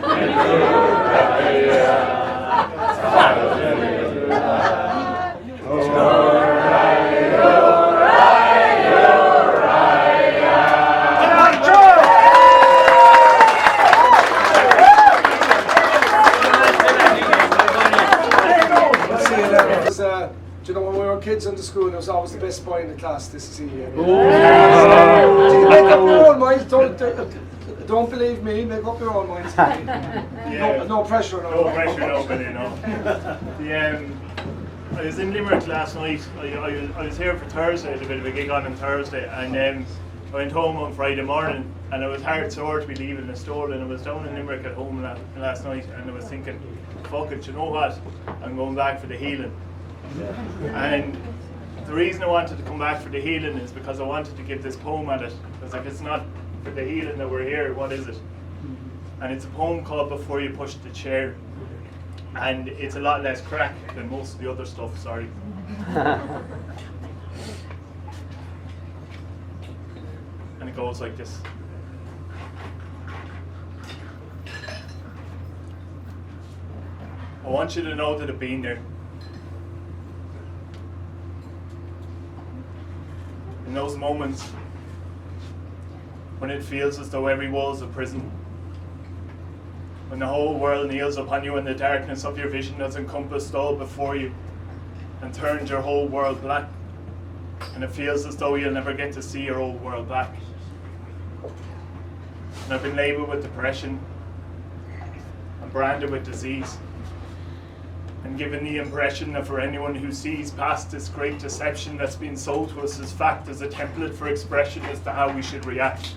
Do you know, when we were kids in the school, there was always the best boy in the class. This is he. You make up your own minds. Don't believe me. Make up your own minds. No pressure. No pressure, nobody, no. I was in Limerick last night. I was here for Thursday. I had a bit of a gig on Thursday, and I went home on Friday morning, and I was heart sore to be leaving Listowel, and I was down in Limerick at home last night, and I was thinking, fuck it, you know what? I'm going back for the healing. And the reason I wanted to come back for the healing is because I wanted to give this poem at it. Because if it's not for the healing that we're here, what is it? And it's a poem called Before You Push the Chair. And it's a lot less crack than most of the other stuff, sorry. And it goes like this. I want you to know that I've been there. In those moments when it feels as though every wall's a prison, when the whole world kneels upon you and the darkness of your vision has encompassed all before you and turned your whole world black, and it feels as though you'll never get to see your old world back. And I've been labelled with depression and branded with disease, and given the impression that for anyone who sees past this great deception that's been sold to us as fact, as a template for expression as to how we should react.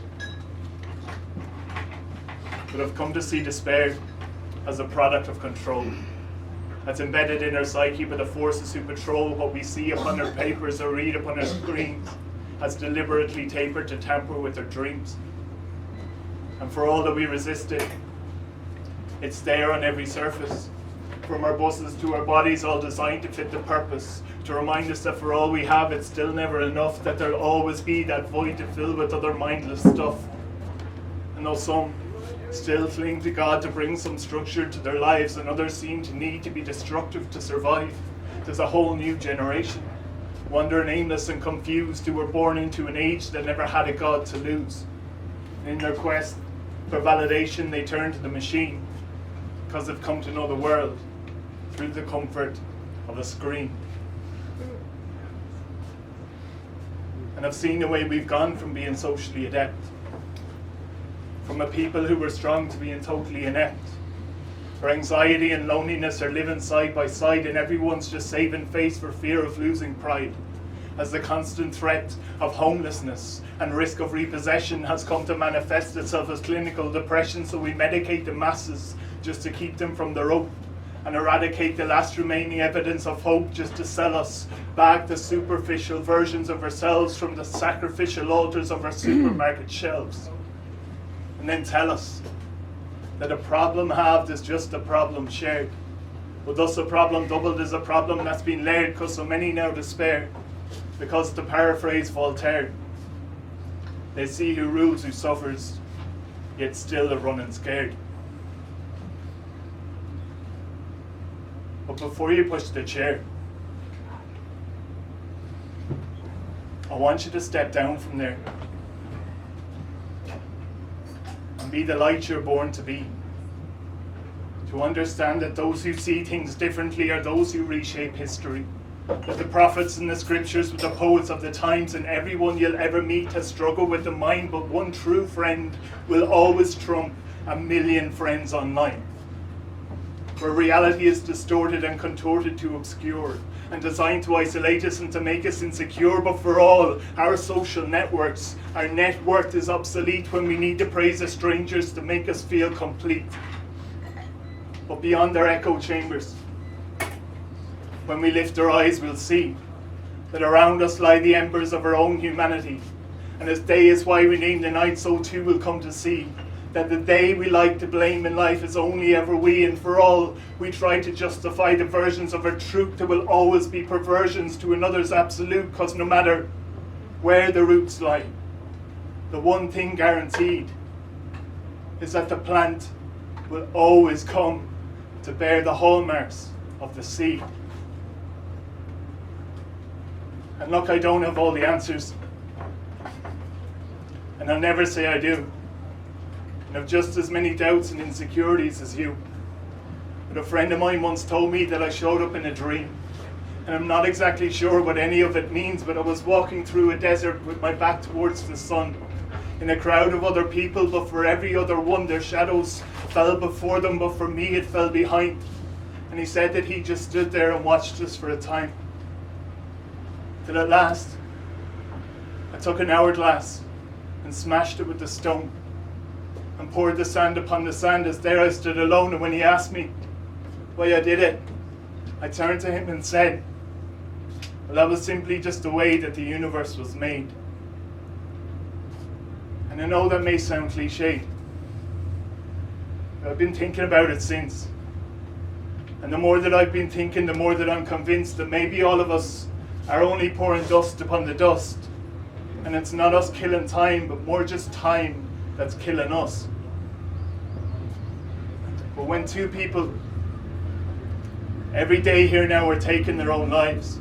But I've come to see despair as a product of control, that's embedded in our psyche by the forces who patrol what we see upon our papers or read upon our screens, has deliberately tapered to tamper with our dreams. And for all that we resist it, it's there on every surface. From our buses to our bodies, all designed to fit the purpose, to remind us that for all we have, it's still never enough, that there'll always be that void to fill with other mindless stuff. And though some still cling to God to bring some structure to their lives, and others seem to need to be destructive to survive, there's a whole new generation, wandering aimless and confused, who were born into an age that never had a God to lose. And in their quest for validation, they turn to the machine, because they've come to know the world through the comfort of a screen. And I've seen the way we've gone from being socially adept, from a people who were strong to being totally inept, where anxiety and loneliness are living side by side, and everyone's just saving face for fear of losing pride, as the constant threat of homelessness and risk of repossession has come to manifest itself as clinical depression, so we medicate the masses just to keep them from the rope, and eradicate the last remaining evidence of hope just to sell us back the superficial versions of ourselves from the sacrificial altars of our supermarket shelves. And then tell us that a problem halved is just a problem shared, but thus a problem doubled is a problem that's been layered, because so many now despair, because to paraphrase Voltaire, they see who rules who suffers, yet still are running scared. But before you push the chair, I want you to step down from there and be the light you're born to be. To understand that those who see things differently are those who reshape history. That the prophets and the scriptures with the poets of the times, and everyone you'll ever meet has struggled with the mind, but one true friend will always trump a million friends online. Where reality is distorted and contorted to obscure, and designed to isolate us and to make us insecure. But for all our social networks, our net worth is obsolete when we need to praise the strangers to make us feel complete. But beyond our echo chambers, when we lift our eyes, we'll see that around us lie the embers of our own humanity. And as day is why we name the night, so too will come to see that the day we like to blame in life is only ever we, and for all we try to justify the versions of our truth, there will always be perversions to another's absolute, cause no matter where the roots lie, the one thing guaranteed is that the plant will always come to bear the hallmarks of the seed. And look, I don't have all the answers, and I'll never say I do. And I've just as many doubts and insecurities as you. But a friend of mine once told me that I showed up in a dream. And I'm not exactly sure what any of it means, but I was walking through a desert with my back towards the sun, in a crowd of other people, but for every other one their shadows fell before them, but for me it fell behind. And he said that he just stood there and watched us for a time. Till at last, I took an hourglass and smashed it with the stone, and poured the sand upon the sand, as there I stood alone. And when he asked me why I did it, I turned to him and said, well, that was simply just the way that the universe was made. And I know that may sound cliched, but I've been thinking about it since. And the more that I've been thinking, the more that I'm convinced that maybe all of us are only pouring dust upon the dust. And it's not us killing time, but more just time that's killing us. But when two people every day here now are taking their own lives,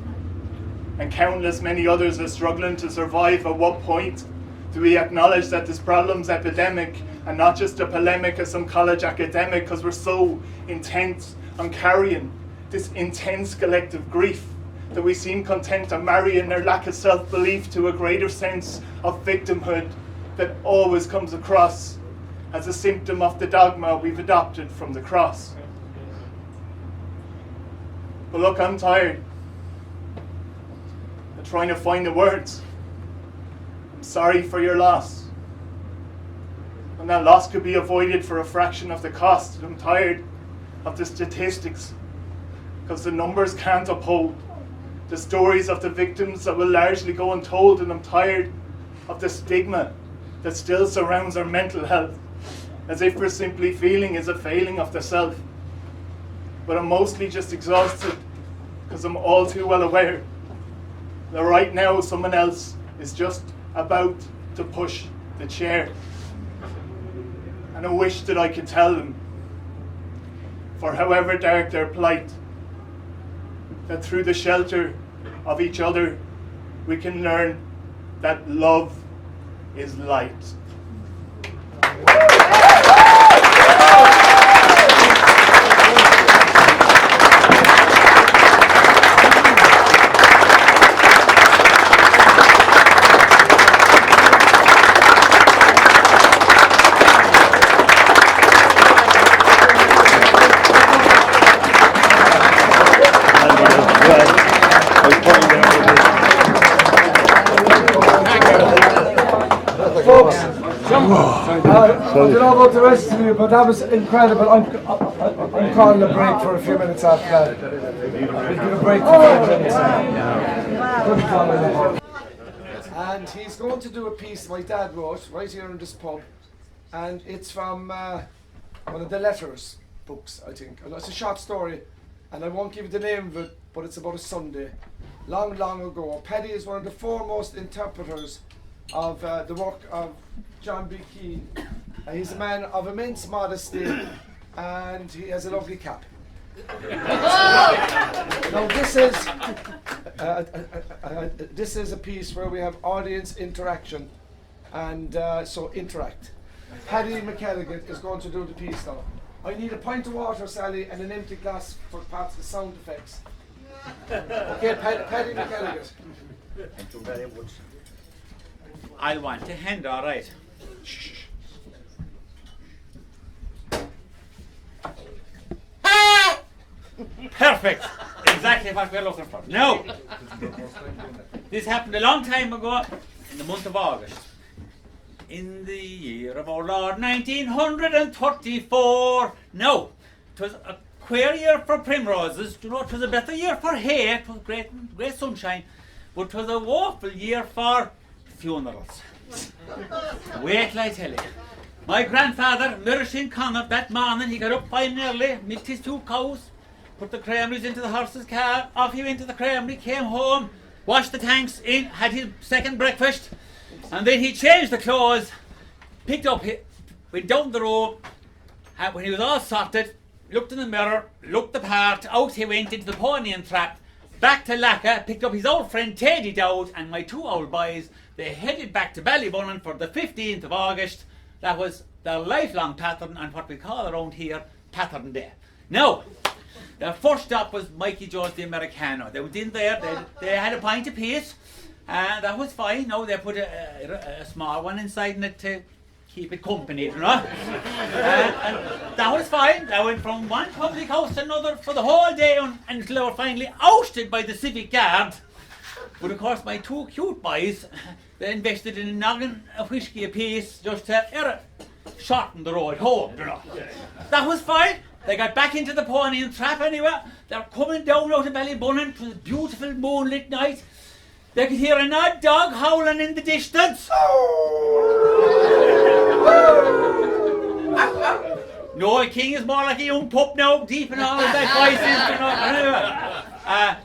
and countless many others are struggling to survive, at what point do we acknowledge that this problem's epidemic and not just a polemic as some college academic, because we're so intent on carrying this intense collective grief that we seem content to marry in their lack of self-belief to a greater sense of victimhood that always comes across as a symptom of the dogma we've adopted from the cross. But look, I'm tired of trying to find the words. I'm sorry for your loss. And that loss could be avoided for a fraction of the cost. I'm tired of the statistics, because the numbers can't uphold the stories of the victims that will largely go untold. And I'm tired of the stigma that still surrounds our mental health, as if we're simply feeling is a failing of the self. But I'm mostly just exhausted, because I'm all too well aware that right now someone else is just about to push the chair. And I wish that I could tell them, for however dark their plight, that through the shelter of each other we can learn that love is light. Folks, I don't know about the rest of you, but that was incredible. I'm calling a break for a few minutes after that. We'll give a break for 5 minutes. Good fun. And he's going to do a piece my dad wrote right here in this pub, and it's from one of the Letters books, I think. And it's a short story, and I won't give you the name of it, but it's about a Sunday, long, long ago. Paddy is one of the foremost interpreters of the work of John B. Keane. He's a man of immense modesty, and he has a lovely cap. Now this is a piece where we have audience interaction, and so interact. Paddy McElligott is going to do the piece now. I need a pint of water, Sally, and an empty glass for part of the sound effects. Okay, Paddy McElligott. Thank you very much. I'll want a hand, all right. Perfect. Exactly what we're looking for. Now, this happened a long time ago in the month of August. In the year of our Lord 1934. No, it was a queer year for primroses. You know, it was a better year for hay. It was great sunshine. but 'twas a woeful year for funerals. Wait till I tell you. My grandfather, Mirashin Connor, that morning he got up fine early, milked his 2 cows, put the creameries into the horse's car, off he went to the creamery, came home, washed the tanks in, had his second breakfast, and then he changed the clothes, picked up, went down the road, and when he was all sorted, looked in the mirror, looked the part, out he went into the pony and trap, back to Lacca, picked up his old friend Teddy Dowd and my 2 old boys. They headed back to Ballybunnan for the 15th of August. That was their lifelong pattern and what we call around here Pattern Day. Now, their first stop was Mikey Joe's the Americano. They went in there, they had a pint apiece, and that was fine. Now they put a small one inside it to keep it company, you know. And that was fine. They went from one public house to another for the whole day until they were finally ousted by the civic guard. But of course my 2 cute boys, they invested in a noggin of whiskey apiece just to shorten the road home, you know. That was fine. They got back into the pony and trap anyway. They're coming down out of Ballybunnan. It was a beautiful moonlit night. They could hear an odd dog howling in the distance. No, a king is more like a young pup now, deep in all of that voice is, you know. Anyway,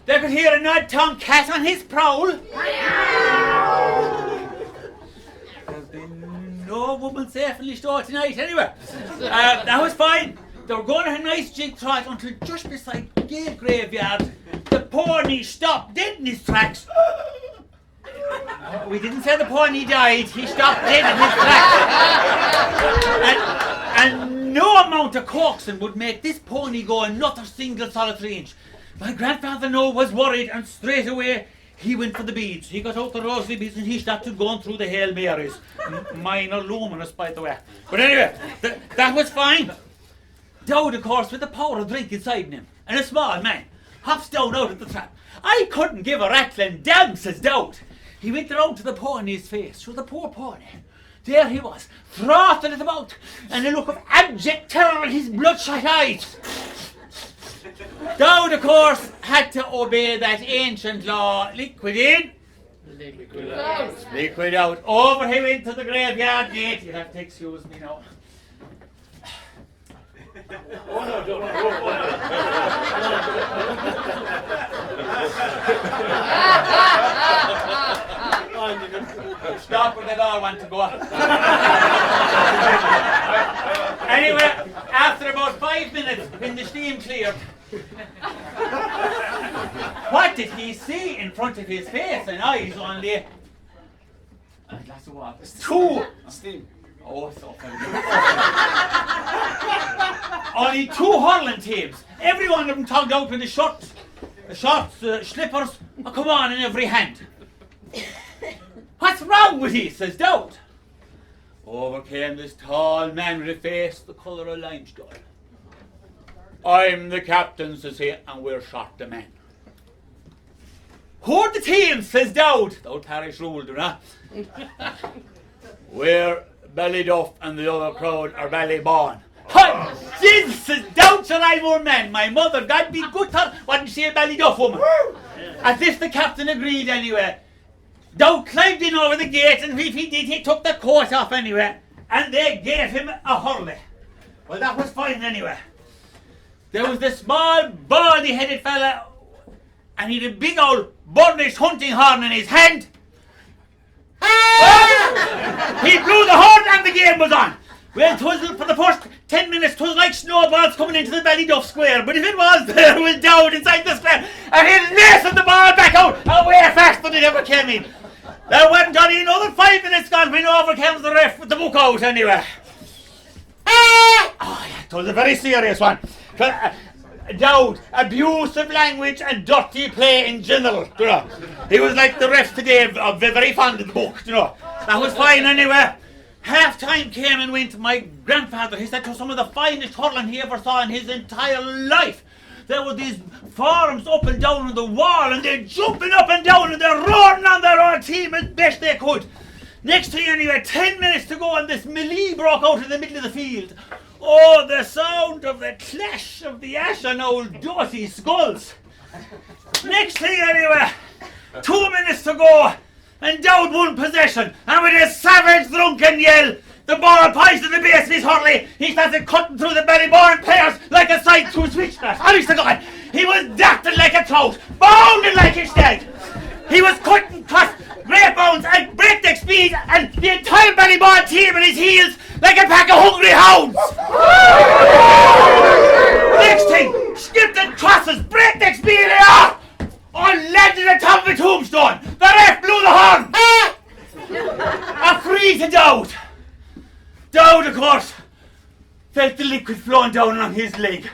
they could hear an odd tomcat on his prowl. There's been no woman safe in Listowel tonight, anyway. That was fine. They were going on a nice jig trot until just beside the gate graveyard, the pony stopped dead in his tracks. We didn't say the pony died, he stopped dead in his tracks. And no amount of coaxing would make this pony go another single solitary inch. My grandfather was worried, and straight away he went for the beads. He got out the rosary beads and he started going through the Hail Marys. Mine are luminous, by the way. But anyway, that was fine. Dowd, of course, with a power of drink inside him, and a small man, hops down out of the trap. I couldn't give a rattling damn, says Dowd. He went around to the pony's face, to the poor pony. There he was, frothing it about, and a look of abject terror in his bloodshot eyes. Dowd, of course, had to obey that ancient law, liquid in, liquid out. Over he went to the graveyard gate. You have to excuse me now. Oh no, don't. Stop where they all want to go. Anyway, after about 5 minutes, when the steam cleared, what did he see in front of his face and eyes? Only a glass of water. 2 steam. Oh, so funny. Only 2 hurling teams. Every one of them tugged out with the shorts, slippers, come on in every hand. What's wrong with you, says Dowd. Over came this tall man with a face the colour of limestone. I'm the captain, says he, and we're short the men. Who are the teams, says Dowd. The old parish ruled, you know. We're Ballyduff and the other crowd are Ballyborn. Hi! Jesus, says Dowd, shall I more men? My mother, God be good to her, wasn't she a Ballyduff woman? As if the captain agreed anyway. Dowd climbed in over the gate, and if he did, he took the coat off anyway, and they gave him a hurley. Well, that was fine anyway. There was the small, baldy-headed fella, and he'd a big old burnished hunting horn in his hand. He blew the horn and the game was on. Well, for the first 10 minutes, 'twas like snowballs coming into the Ballyduff square, but if it was, there was Dowd inside the square, and he laced the ball back out, away faster than it ever came in. There wasn't only another 5 minutes gone when over comes the ref with the book out anyway. Oh, yeah, it was a very serious one. Dowd, abusive language and dirty play in general, you know. He was like the ref today, very fond of the book, you know. That was fine anyway. Half time came and went. My grandfather, he said, to some of the finest hurling he ever saw in his entire life. There were these forms up and down on the wall, and they're jumping up and down, and they're roaring on their own team as best they could. Next thing anyway, 10 minutes to go, and this melee broke out in the middle of the field. Oh, the sound of the clash of the ashen old dirty skulls. Next thing anyway, 2 minutes to go, and Dowd won possession, and with a savage drunken yell, the ball poised in the base of his hurley, he started cutting through the Ballyborn players like a sight through a switchgrass. Honest to God, he was darting like a trout, bounding like a stag. He was cutting across great bounds at breakneck speed, and the entire Ballyborn team at his heels like a pack of hungry hounds. Next thing, skipped and crosses, breakneck speed they are! On landed atop of a tombstone. The ref blew the horn. A free to Dowd. Dowd, of course, felt the liquid flowing down on his leg.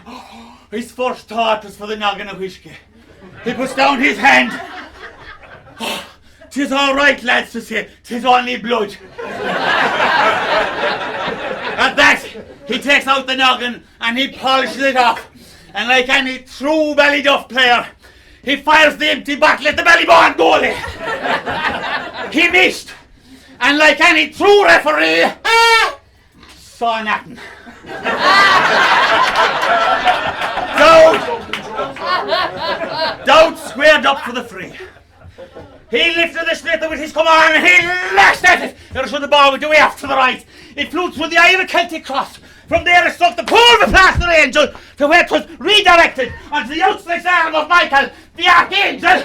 His first thought was for the noggin of whiskey. He puts down his hand. "'Tis all right, lads," to say. "'Tis only blood." At that, he takes out the noggin and he polishes it off. And like any true Ballyduff player, he fires the empty bottle at the Ballyborn goalie. He missed. And like any true referee, saw nothing. Dowd squared up for the free. He lifted the sliotar with his command and he lashed at it. There's the ball with the way off to the right. It flew through the eye of a Celtic cross. From there it struck the pool of a plaster angel to where it was redirected onto the outstretched arm of Michael, the archangel.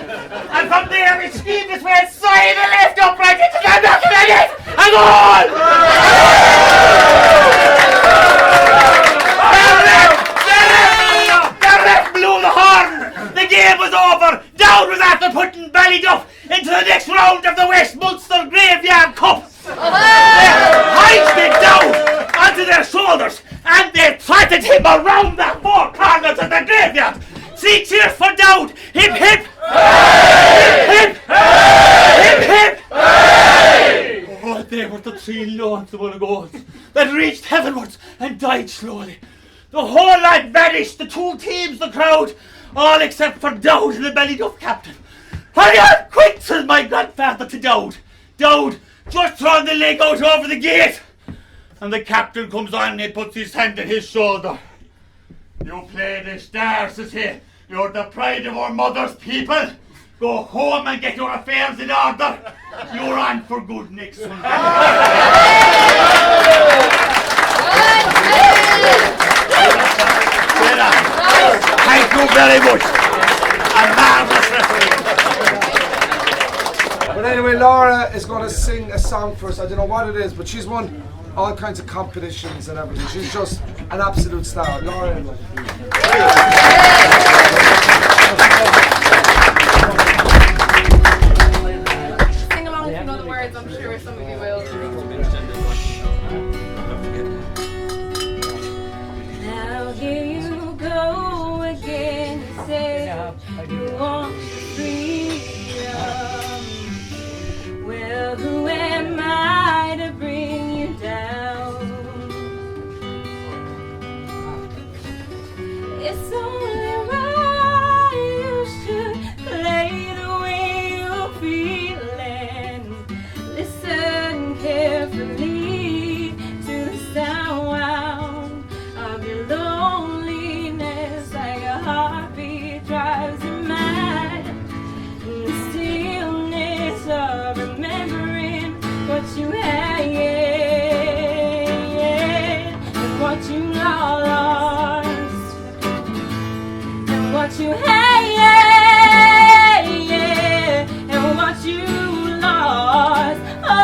And from there it schemed its way side and left upright into the back of the net. And goal! The ref blew the horn. The game was over. Dowd was after putting Ballyduff into the next round of the West Munster Graveyard Cup. They hoisted Dowd onto their shoulders and they trotted him around the four corners of the graveyard. 3 cheers for Dowd. Hip hip! Hip hip! Hip hip! Oh, they were the 3 launchable goals that reached heavenwards and died slowly. The whole lot vanished, the 2 teams, the crowd, all except for Dowd and the Ballyduff captain. "Hurry on, quick," says my grandfather to Dowd. Dowd just throwing the leg out over the gate. And the captain comes on and he puts his hand on his shoulder. "You play the stars," says he. "You're the pride of our mother's people. Go home and get your affairs in order. You're on for good next Sunday." Thank you very much. A marvellous referee. But anyway, Laura is going to sing a song for us. I don't know what it is, but she's won all kinds of competitions and everything. She's just an absolute star. Laura. Sing along if you know the words, I'm sure some of you will. Now here you go again, you say you want freedom. Well, who am I to bring you down? It's only right you should play the way you're feeling. Listen carefully to the sound of your loneliness, like a heartbeat drives you mad. In the stillness of remembering what you had and what you lost, and what you had and what you lost. Oh,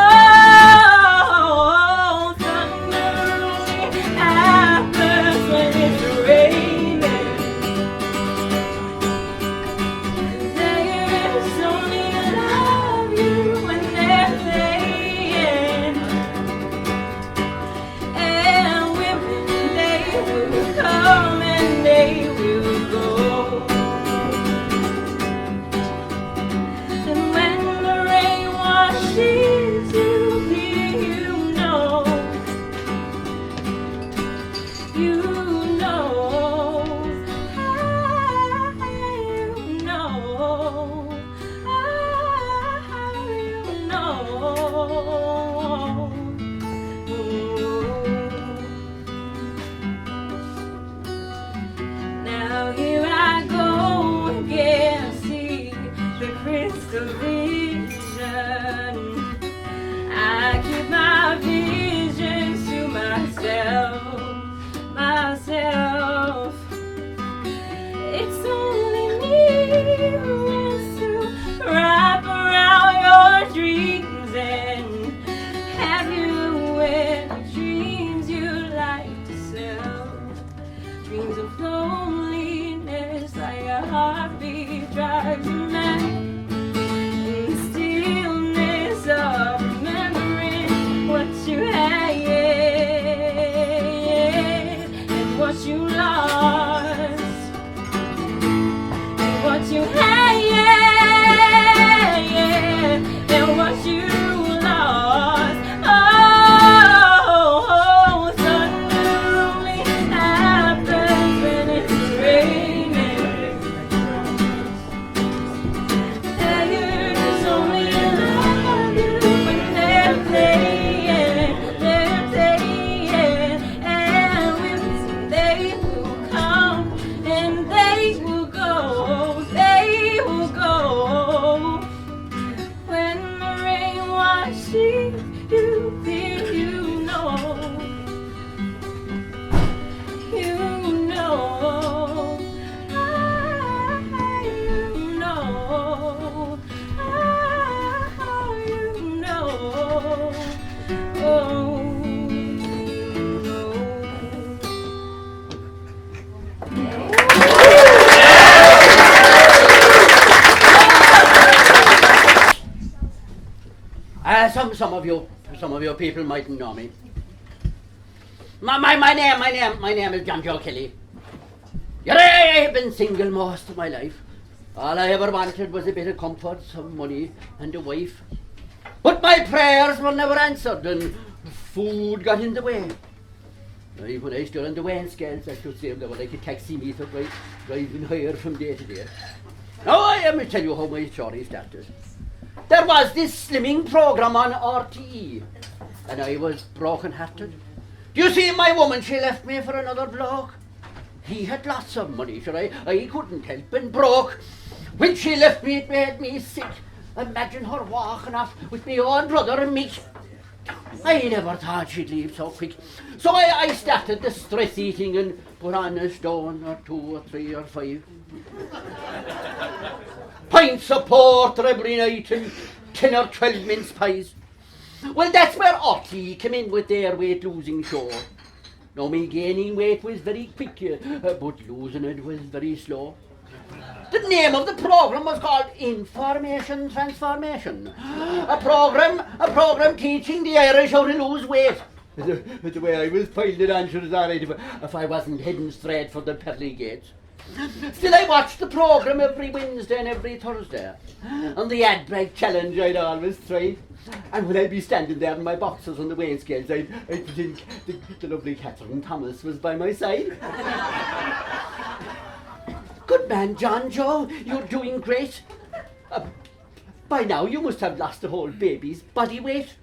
thunder only happens when it's raining. There's only love you when they're playing, and women, they will come and they will go. what you had, and what you lost. Oh, thunder only happens when it's raining. Tigers only love you when they're playing, and when they will come and they will go. When the rain washes you clear, you know, you know, you know, Some of you people mightn't know me. My name is John Joe Kelly. I've been single most of my life. All I ever wanted was a bit of comfort, some money, and a wife. But my prayers were never answered, and food got in the way. When I stood on the weighing scales, I should say they were like a taximeter driving higher from day to day. Now I must tell you how my story started. There was this slimming program on RTE, and I was broken-hearted. Do you see my woman? She left me for another bloke. He had lots of money, sure. I couldn't help and broke. When she left me, it made me sick. Imagine her walking off with my own brother and me. I never thought she'd leave so quick. So I started the stress eating and put on a stone or 2 or 3 or 5. Pints of porter every night and 10 or 12 mince pies. Well, that's where RTE came in with their weight losing show. Now, me gaining weight was very quick, but losing it was very slow. The name of the program was called Information Transformation. A program teaching the Irish how to lose weight. The way I was piled on, sure as alright if I wasn't heading straight for the pearly gates. Still, I watched the program every Wednesday and every Thursday. On the ad break challenge, I'd always try. And when I'd be standing there in my boxes on the weighing scales, I'd think the lovely Catherine Thomas was by my side. Good man, John Joe, you're doing great. By now, you must have lost the whole baby's body weight.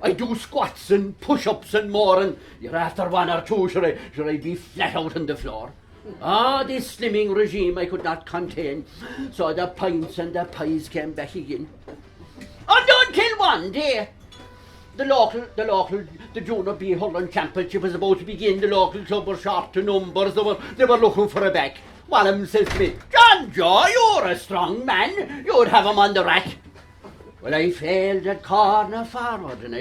I do squats and push-ups and more, and you're after 1 or 2, should I be flat out on the floor? This slimming regime I could not contain, so the pints and the pies came back again. And until one day, the Junior B Hurling Championship was about to begin. The local club were short to numbers, they were looking for a back. One of them says to me, "John Joe, you're a strong man, you'd have him on the rack." Well, I failed at corner forward and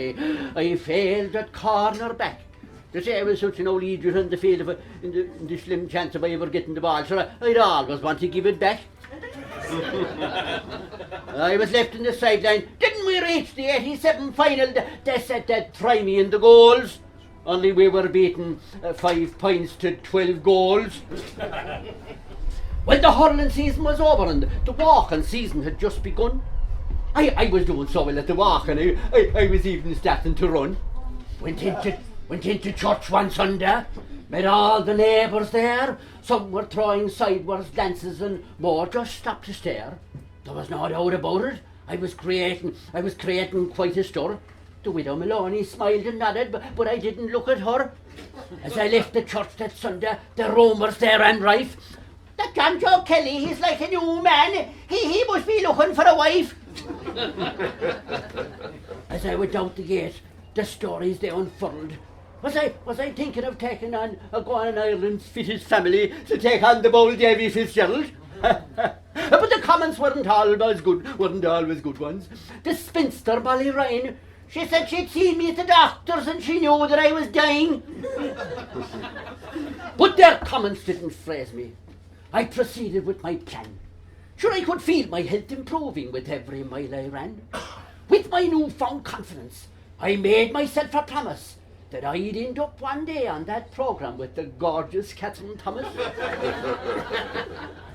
I failed at corner back. To say I was such an old idiot on the field in the slim chance of I ever getting the ball, so I'd always want to give it back. I was left in the sideline. Didn't we reach the 87 final? They said they'd try me in the goals. Only we were beaten 5 points to 12 goals. Well, the hurling season was over and the walking season had just begun. I was doing so well at the walk and I was even starting to run. Went into church one Sunday, met all the neighbours there. Some were throwing sideways glances and more just stopped to stare. There was no doubt about it. I was creating quite a stir. The widow Maloney smiled and nodded, but I didn't look at her. As I left the church that Sunday, the rumours there ran rife. That John Joe Kelly, he's like a new man. He must be looking for a wife. As I went out the gate, the stories they unfurled. Was I thinking of taking on a go on Ireland's fittest family to take on the bold Davy Fitzgerald? But the comments weren't always good ones. The spinster Ballyryan, she said she'd seen me at the doctor's and she knew that I was dying. But their comments didn't phrase me. I proceeded with my plan. Sure, I could feel my health improving with every mile I ran. With my newfound confidence, I made myself a promise that I'd end up one day on that programme with the gorgeous Catherine Thomas.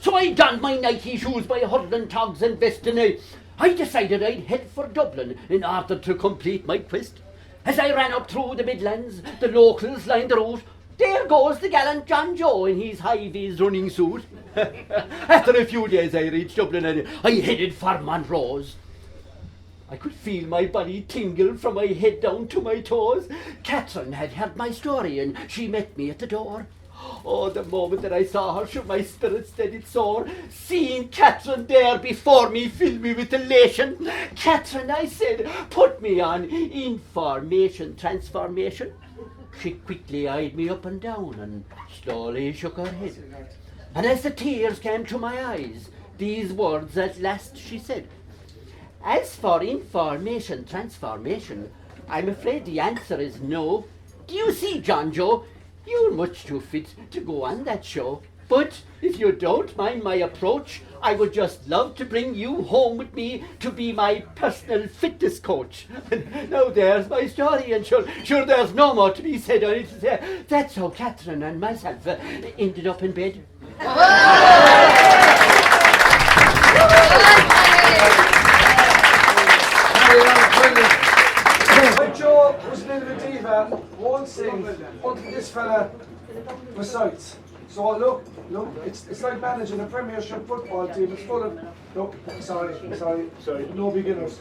So I donned my Nike shoes, my hurling togs and vest, and I decided I'd head for Dublin in order to complete my quest. As I ran up through the Midlands, the locals lined the route. There goes the gallant John Joe in his high-vis running suit. After a few days I reached Dublin and I headed for Montrose. I could feel my body tingle from my head down to my toes. Catherine had heard my story and she met me at the door. Oh, the moment that I saw her, should my spirit steadied sore. Seeing Catherine there before me filled me with elation. Catherine, I said, put me on information transformation. She quickly eyed me up and down and slowly shook her head. And as the tears came to my eyes, these words at last she said, as for information transformation, I'm afraid the answer is no. Do you see, John Joe, you're much too fit to go on that show. But if you don't mind my approach, I would just love to bring you home with me to be my personal fitness coach. Now there's my story, and sure there's no more to be said on it. That's how Catherine and myself ended up in bed. When Joe was a little bit diva, won't sing until this fella recites. So look, it's like managing a Premiership football team. It's full of, look, sorry, no beginners.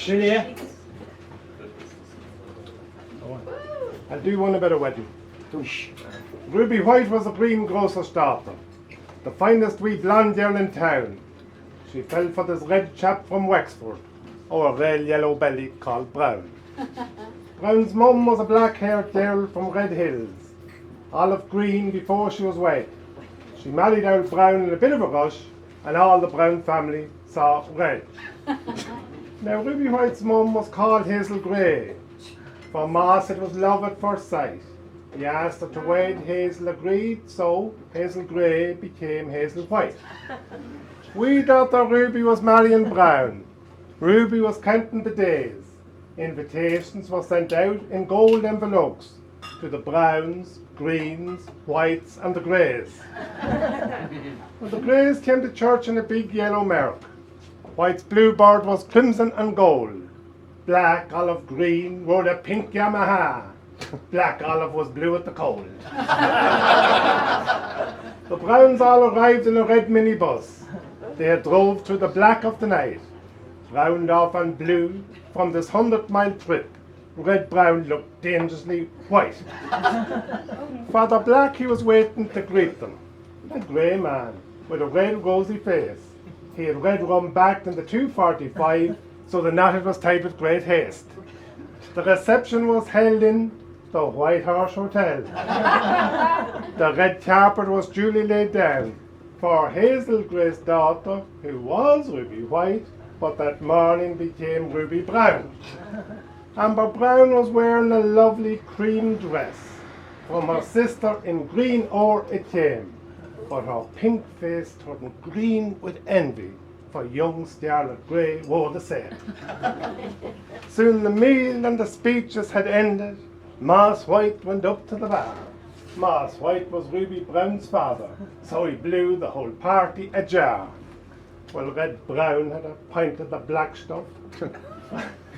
Really? I'll do one about a wedding. Ruby White was a greengrocer's daughter, the finest wee blonde girl in town. She fell for this red chap from Wexford, or a real yellow belly called Brown. Brown's mum was a black-haired girl from Red Hills, olive green before she was wed. She married old Brown in a bit of a rush, and all the Brown family saw red. Now Ruby White's mum was called Hazel Gray. For Ma said it was love at first sight. He asked her to wed, Hazel agreed, so Hazel Gray became Hazel White. We daughter Ruby was marrying Brown. Ruby was counting the days. Invitations were sent out in gold envelopes to the Browns, Greens, Whites and the Greys. Well, the Greys came to church in a big yellow merk. White's bluebird was crimson and gold. Black, olive green, rode a pink Yamaha. Black olive was blue at the cold. The Browns all arrived in a red minibus. They had drove through the black of the night. Round off and blue, from this 100-mile trip, Red Brown looked dangerously white. Father Black, he was waiting to greet them. A grey man with a red rosy face. He had red rum backed in the 245, so the knot was tied with great haste. The reception was held in the White Horse Hotel. The red carpet was duly laid down for Hazel Gray's daughter, who was Ruby White, but that morning became Ruby Brown. Amber Brown was wearing a lovely cream dress. From her sister in green ore it came, but her pink face turned green with envy, for young Scarlet Grey wore the same. Soon the meal and the speeches had ended. Moss White went up to the bar. Moss White was Ruby Brown's father, so he blew the whole party ajar. Well, Red Brown had a pint of the black stuff.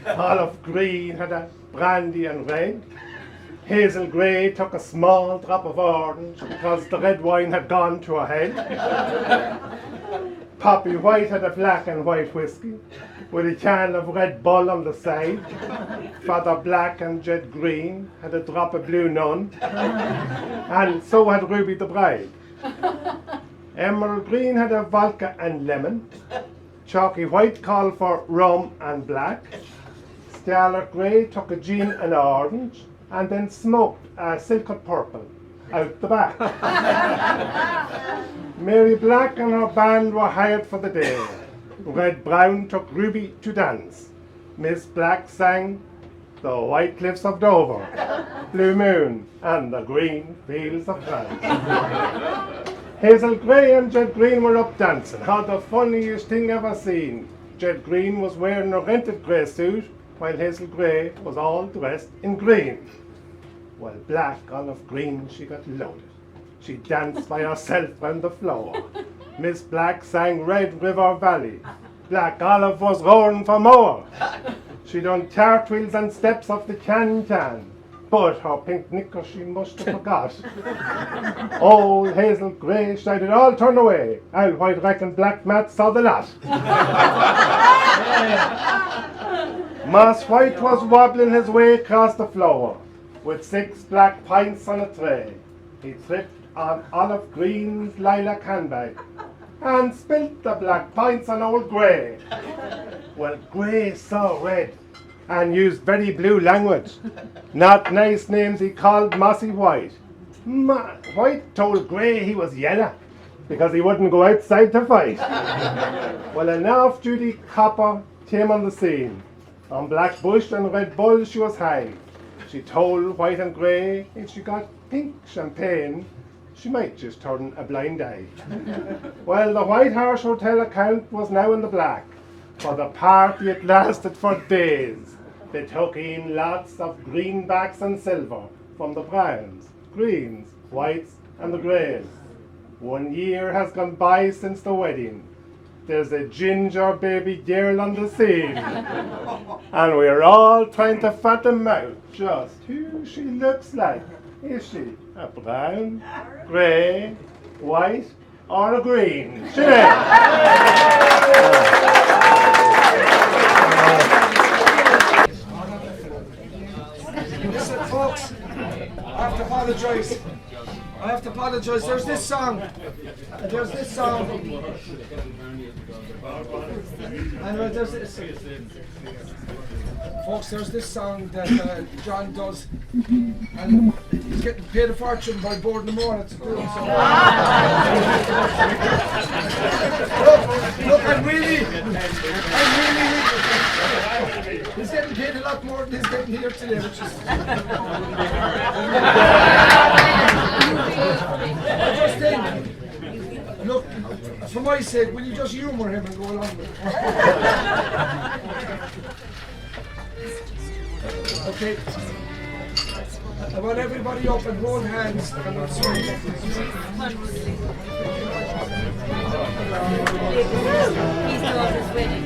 Olive Green had a brandy and red. Hazel Grey took a small drop of orange because the red wine had gone to her head. Poppy White had a black and white whiskey with a can of Red Bull on the side. Father Black and Jed Green had a drop of Blue Nun, and so had Ruby the bride. Emerald Green had a vodka and lemon. Chalky White called for rum and black. Scarlet Grey took a gin and orange, and then smoked a silk purple out the back. Mary Black and her band were hired for the day. Red Brown took Ruby to dance. Miss Black sang, the white cliffs of Dover, Blue Moon, and the green fields of France. Hazel Gray and Jed Green were up dancing. How the funniest thing ever seen. Jed Green was wearing a rented grey suit, while Hazel Gray was all dressed in green. Well, black, olive green, she got loaded. She danced by herself round the floor. Miss Black sang Red River Valley. Black Olive was roaring for more. She done cartwheels and steps off the can. But her pink knickers she must have forgot. Old Hazel Gray shouted, all turn away. I'll white reckon Black Matt saw the lot. Moss White was wobbling his way across the floor with 6 black pints on a tray. He tripped on Olive Green's lilac handbag and spilt the black pints on old Gray. Well, Gray saw red and used very blue language. Not nice names he called Mossy White. White told Gray he was yellow because he wouldn't go outside to fight. Well, an off-duty copper came on the scene. On Black Bush and Red Bull she was high. She told White and Gray if she got pink champagne, she might just turn a blind eye. Well, the White Horse Hotel account was now in the black, for the party it lasted for days. They took in lots of greenbacks and silver from the browns, greens, whites and the greys. 1 year has gone by since the wedding. There's a ginger baby girl on the scene. And we're all trying to fathom out just who she looks like. Is she a brown, grey, white, or a green? Listen, folks, I have to apologise. There's this song. Folks, there's this song that John does, and he's getting paid a fortune by Board and More to do it. So. Look, I'm really, he's getting paid a lot more than he's getting here today, which is. I just think, look, for my sake, will you just humour him and go along with it? Okay. I want everybody up and hold hands. I'm not sorry. His daughter's wedding.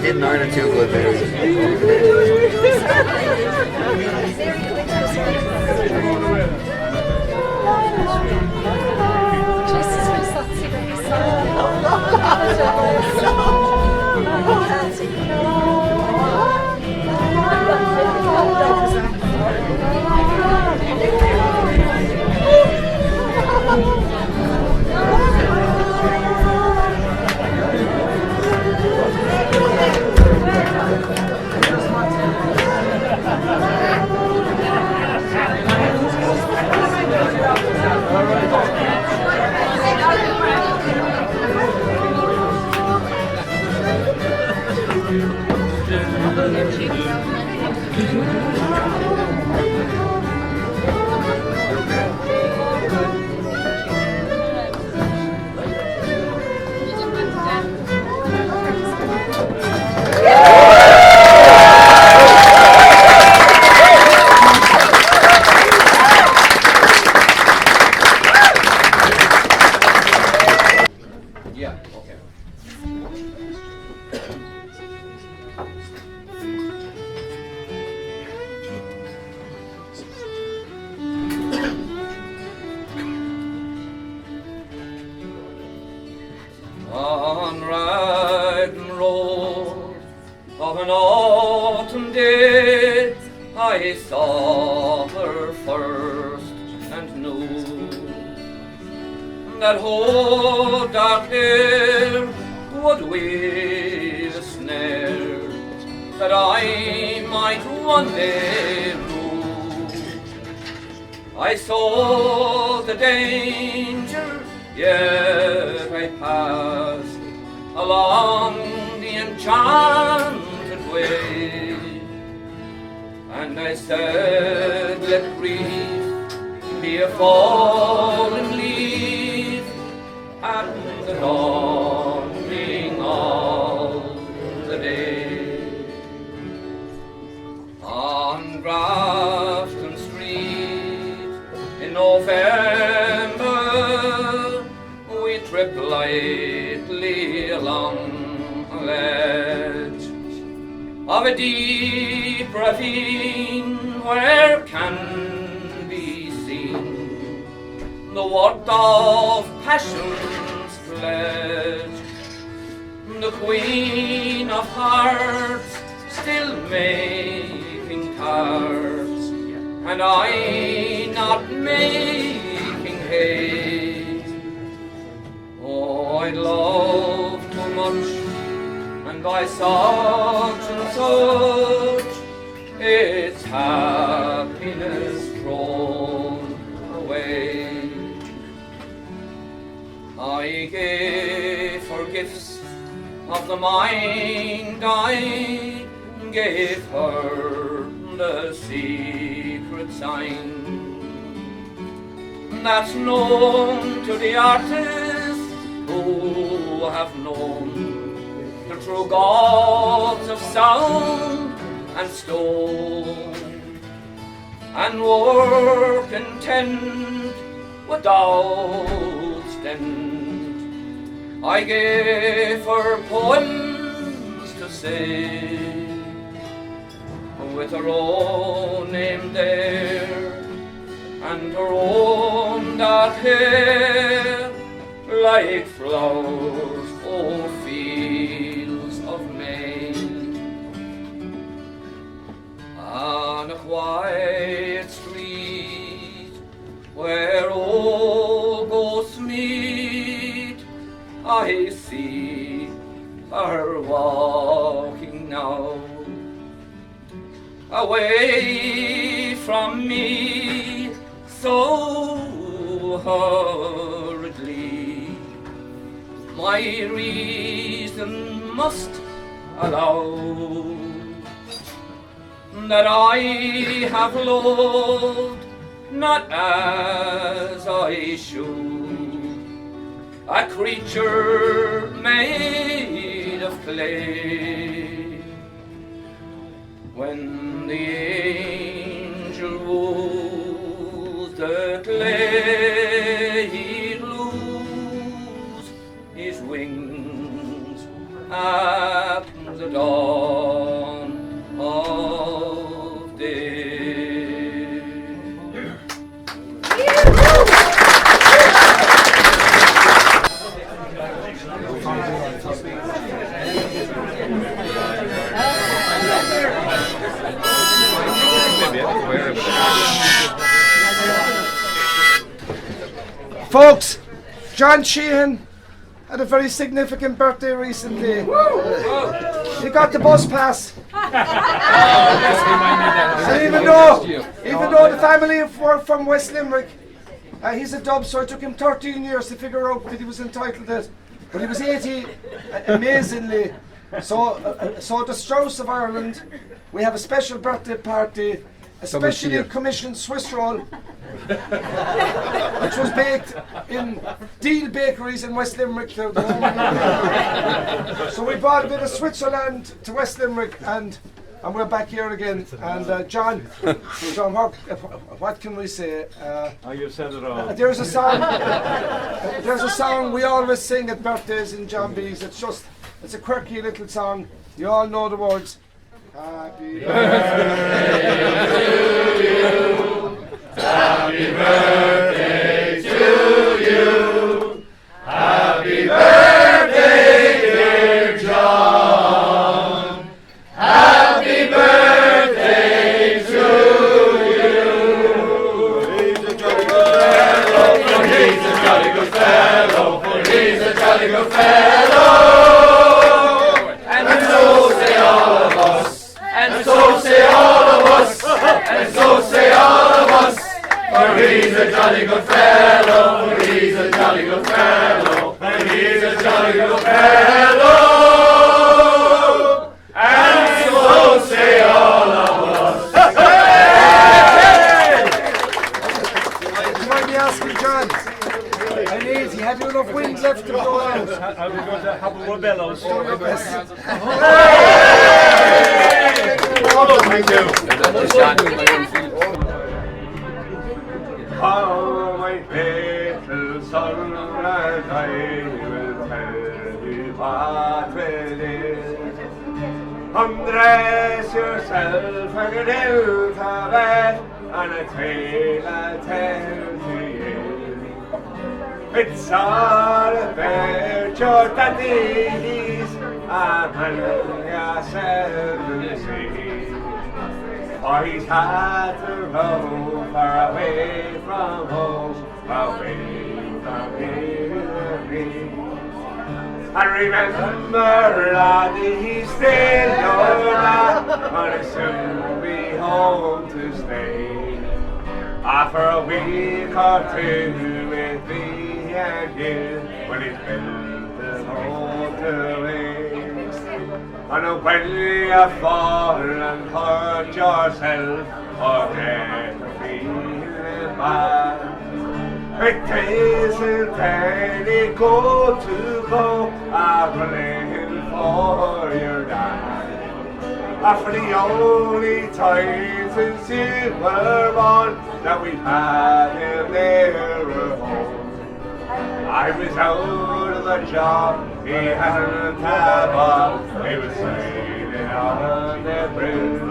didn't earn it too good, Mary. Yeah, okay. On Raglan Road of an autumn day, I saw her first and knew that whole dark hair would weave a snare that I might one day rule. I saw the danger, yet I passed along the enchanted way, and I said, let grief be a fallen leaf at the dawning of the day. On Grafton Street in November, we tripped lightly along a ledge of a deep ravine where can be seen the word of passion's pledge. The Queen of Hearts still making cards, and I not making hay. Oh, I'd love too much, and by such and such its happiness thrown away. I gave her gifts of the mind, I gave her the secret sign that's known to the artists who have known the true gods of sound and stone, and work intent without stint. I gave her poems to say, with her own name there, and her own dark hair, like flowers, oh fields of May. On a quiet street, where old ghosts meet, I see her walking now, away from me so hurriedly. My reason must allow that I have loved not as I should, a creature made of clay. When the angel woos the clay, he'd lose his wings at the dawn. dawn of day. Folks, John Sheehan had a very significant birthday recently. He got the bus pass. And even though the family were from West Limerick, he's a dub, so it took him 13 years to figure out that he was entitled to it. But he was 80, amazingly. So the Strauss of Ireland, we have a special birthday party, a specially commissioned Swiss roll, which was baked in Deal Bakeries in West Limerick. So we brought a bit of Switzerland to West Limerick, and we're back here again. And John, what can we say? You said it all. There's a song we always sing at birthdays in John B's. It's a quirky little song. You all know the words. Happy birthday to you. Happy birthday to you. Happy birthday, dear John. Happy birthday to you. He's a jolly good fellow, for he's a jolly good fellow, for he's a jolly good fellow. And so say all of us, and so say all of us, and so say all of us. For he's a jolly good fellow, for he's a jolly good fellow, for he's a jolly good fellow. And so say all of us. Do you mind me asking, John? And easy, have you enough wind left to blow out? I was going to have a bellows. Do your best. Thank you. Oh, my little son, and I will tell you what it is. Undress yourself and get out of bed, and a tale I'll tell to you. It's all about your daddies, and yourself in the sea. For he's had to roam far away from home, away from here. And remember, laddie, he's still your lad, and he'll soon be home to stay. For a week or two with me and you, when he's built his home to live. And when you fall and hurt yourself, or get a feeling bad, it isn't any good to go running for your dad. For the only time since you were born that we've had him there at home. I was out of the job, he hadn't had one, he was sailing on the bridge.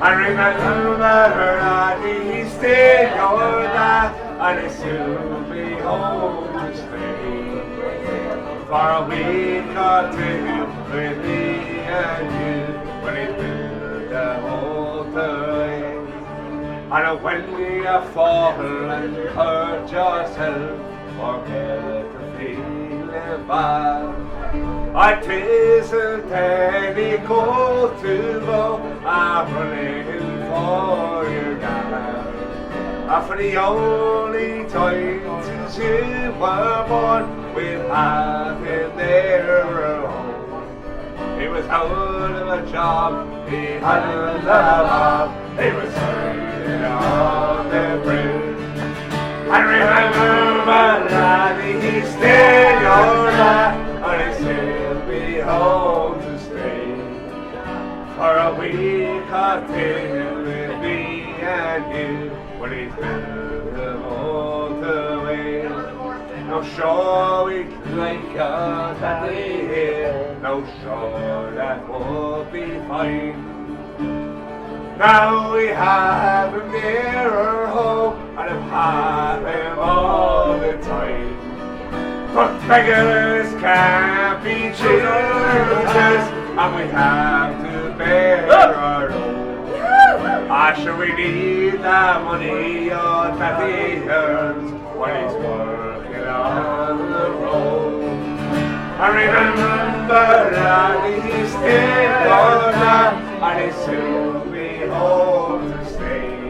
I remember that he's still your dad, and he'll soon be home to stay. For a week or two with me and you, when he's built the whole time. And when you fall and hurt yourself, forget the feeling bad. It isn't any good to go running for your dad. For the only time since you were born, we've had him there at home. He was out of a job, he hadn't a job, he was sailing on the bridge. And remember, laddie, he's still your lad, and he'll still be home to stay. For a week or two with me and you, when he's built the motorway. No sure we like your daddy here. No sure that would be fine. Now we have him nearer home, and have had him all the time. But beggars can't be choosers, and we have to bear our load. Sure we need the money your daddy earns when he's working on the road. I remember that he's still gonna, and he'll soon be home to stay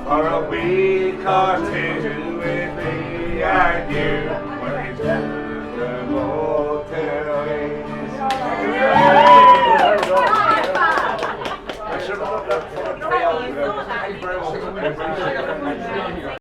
for a week or two with me and you when he's moved the motorways. I should have looked up for a trail. Thank you very much.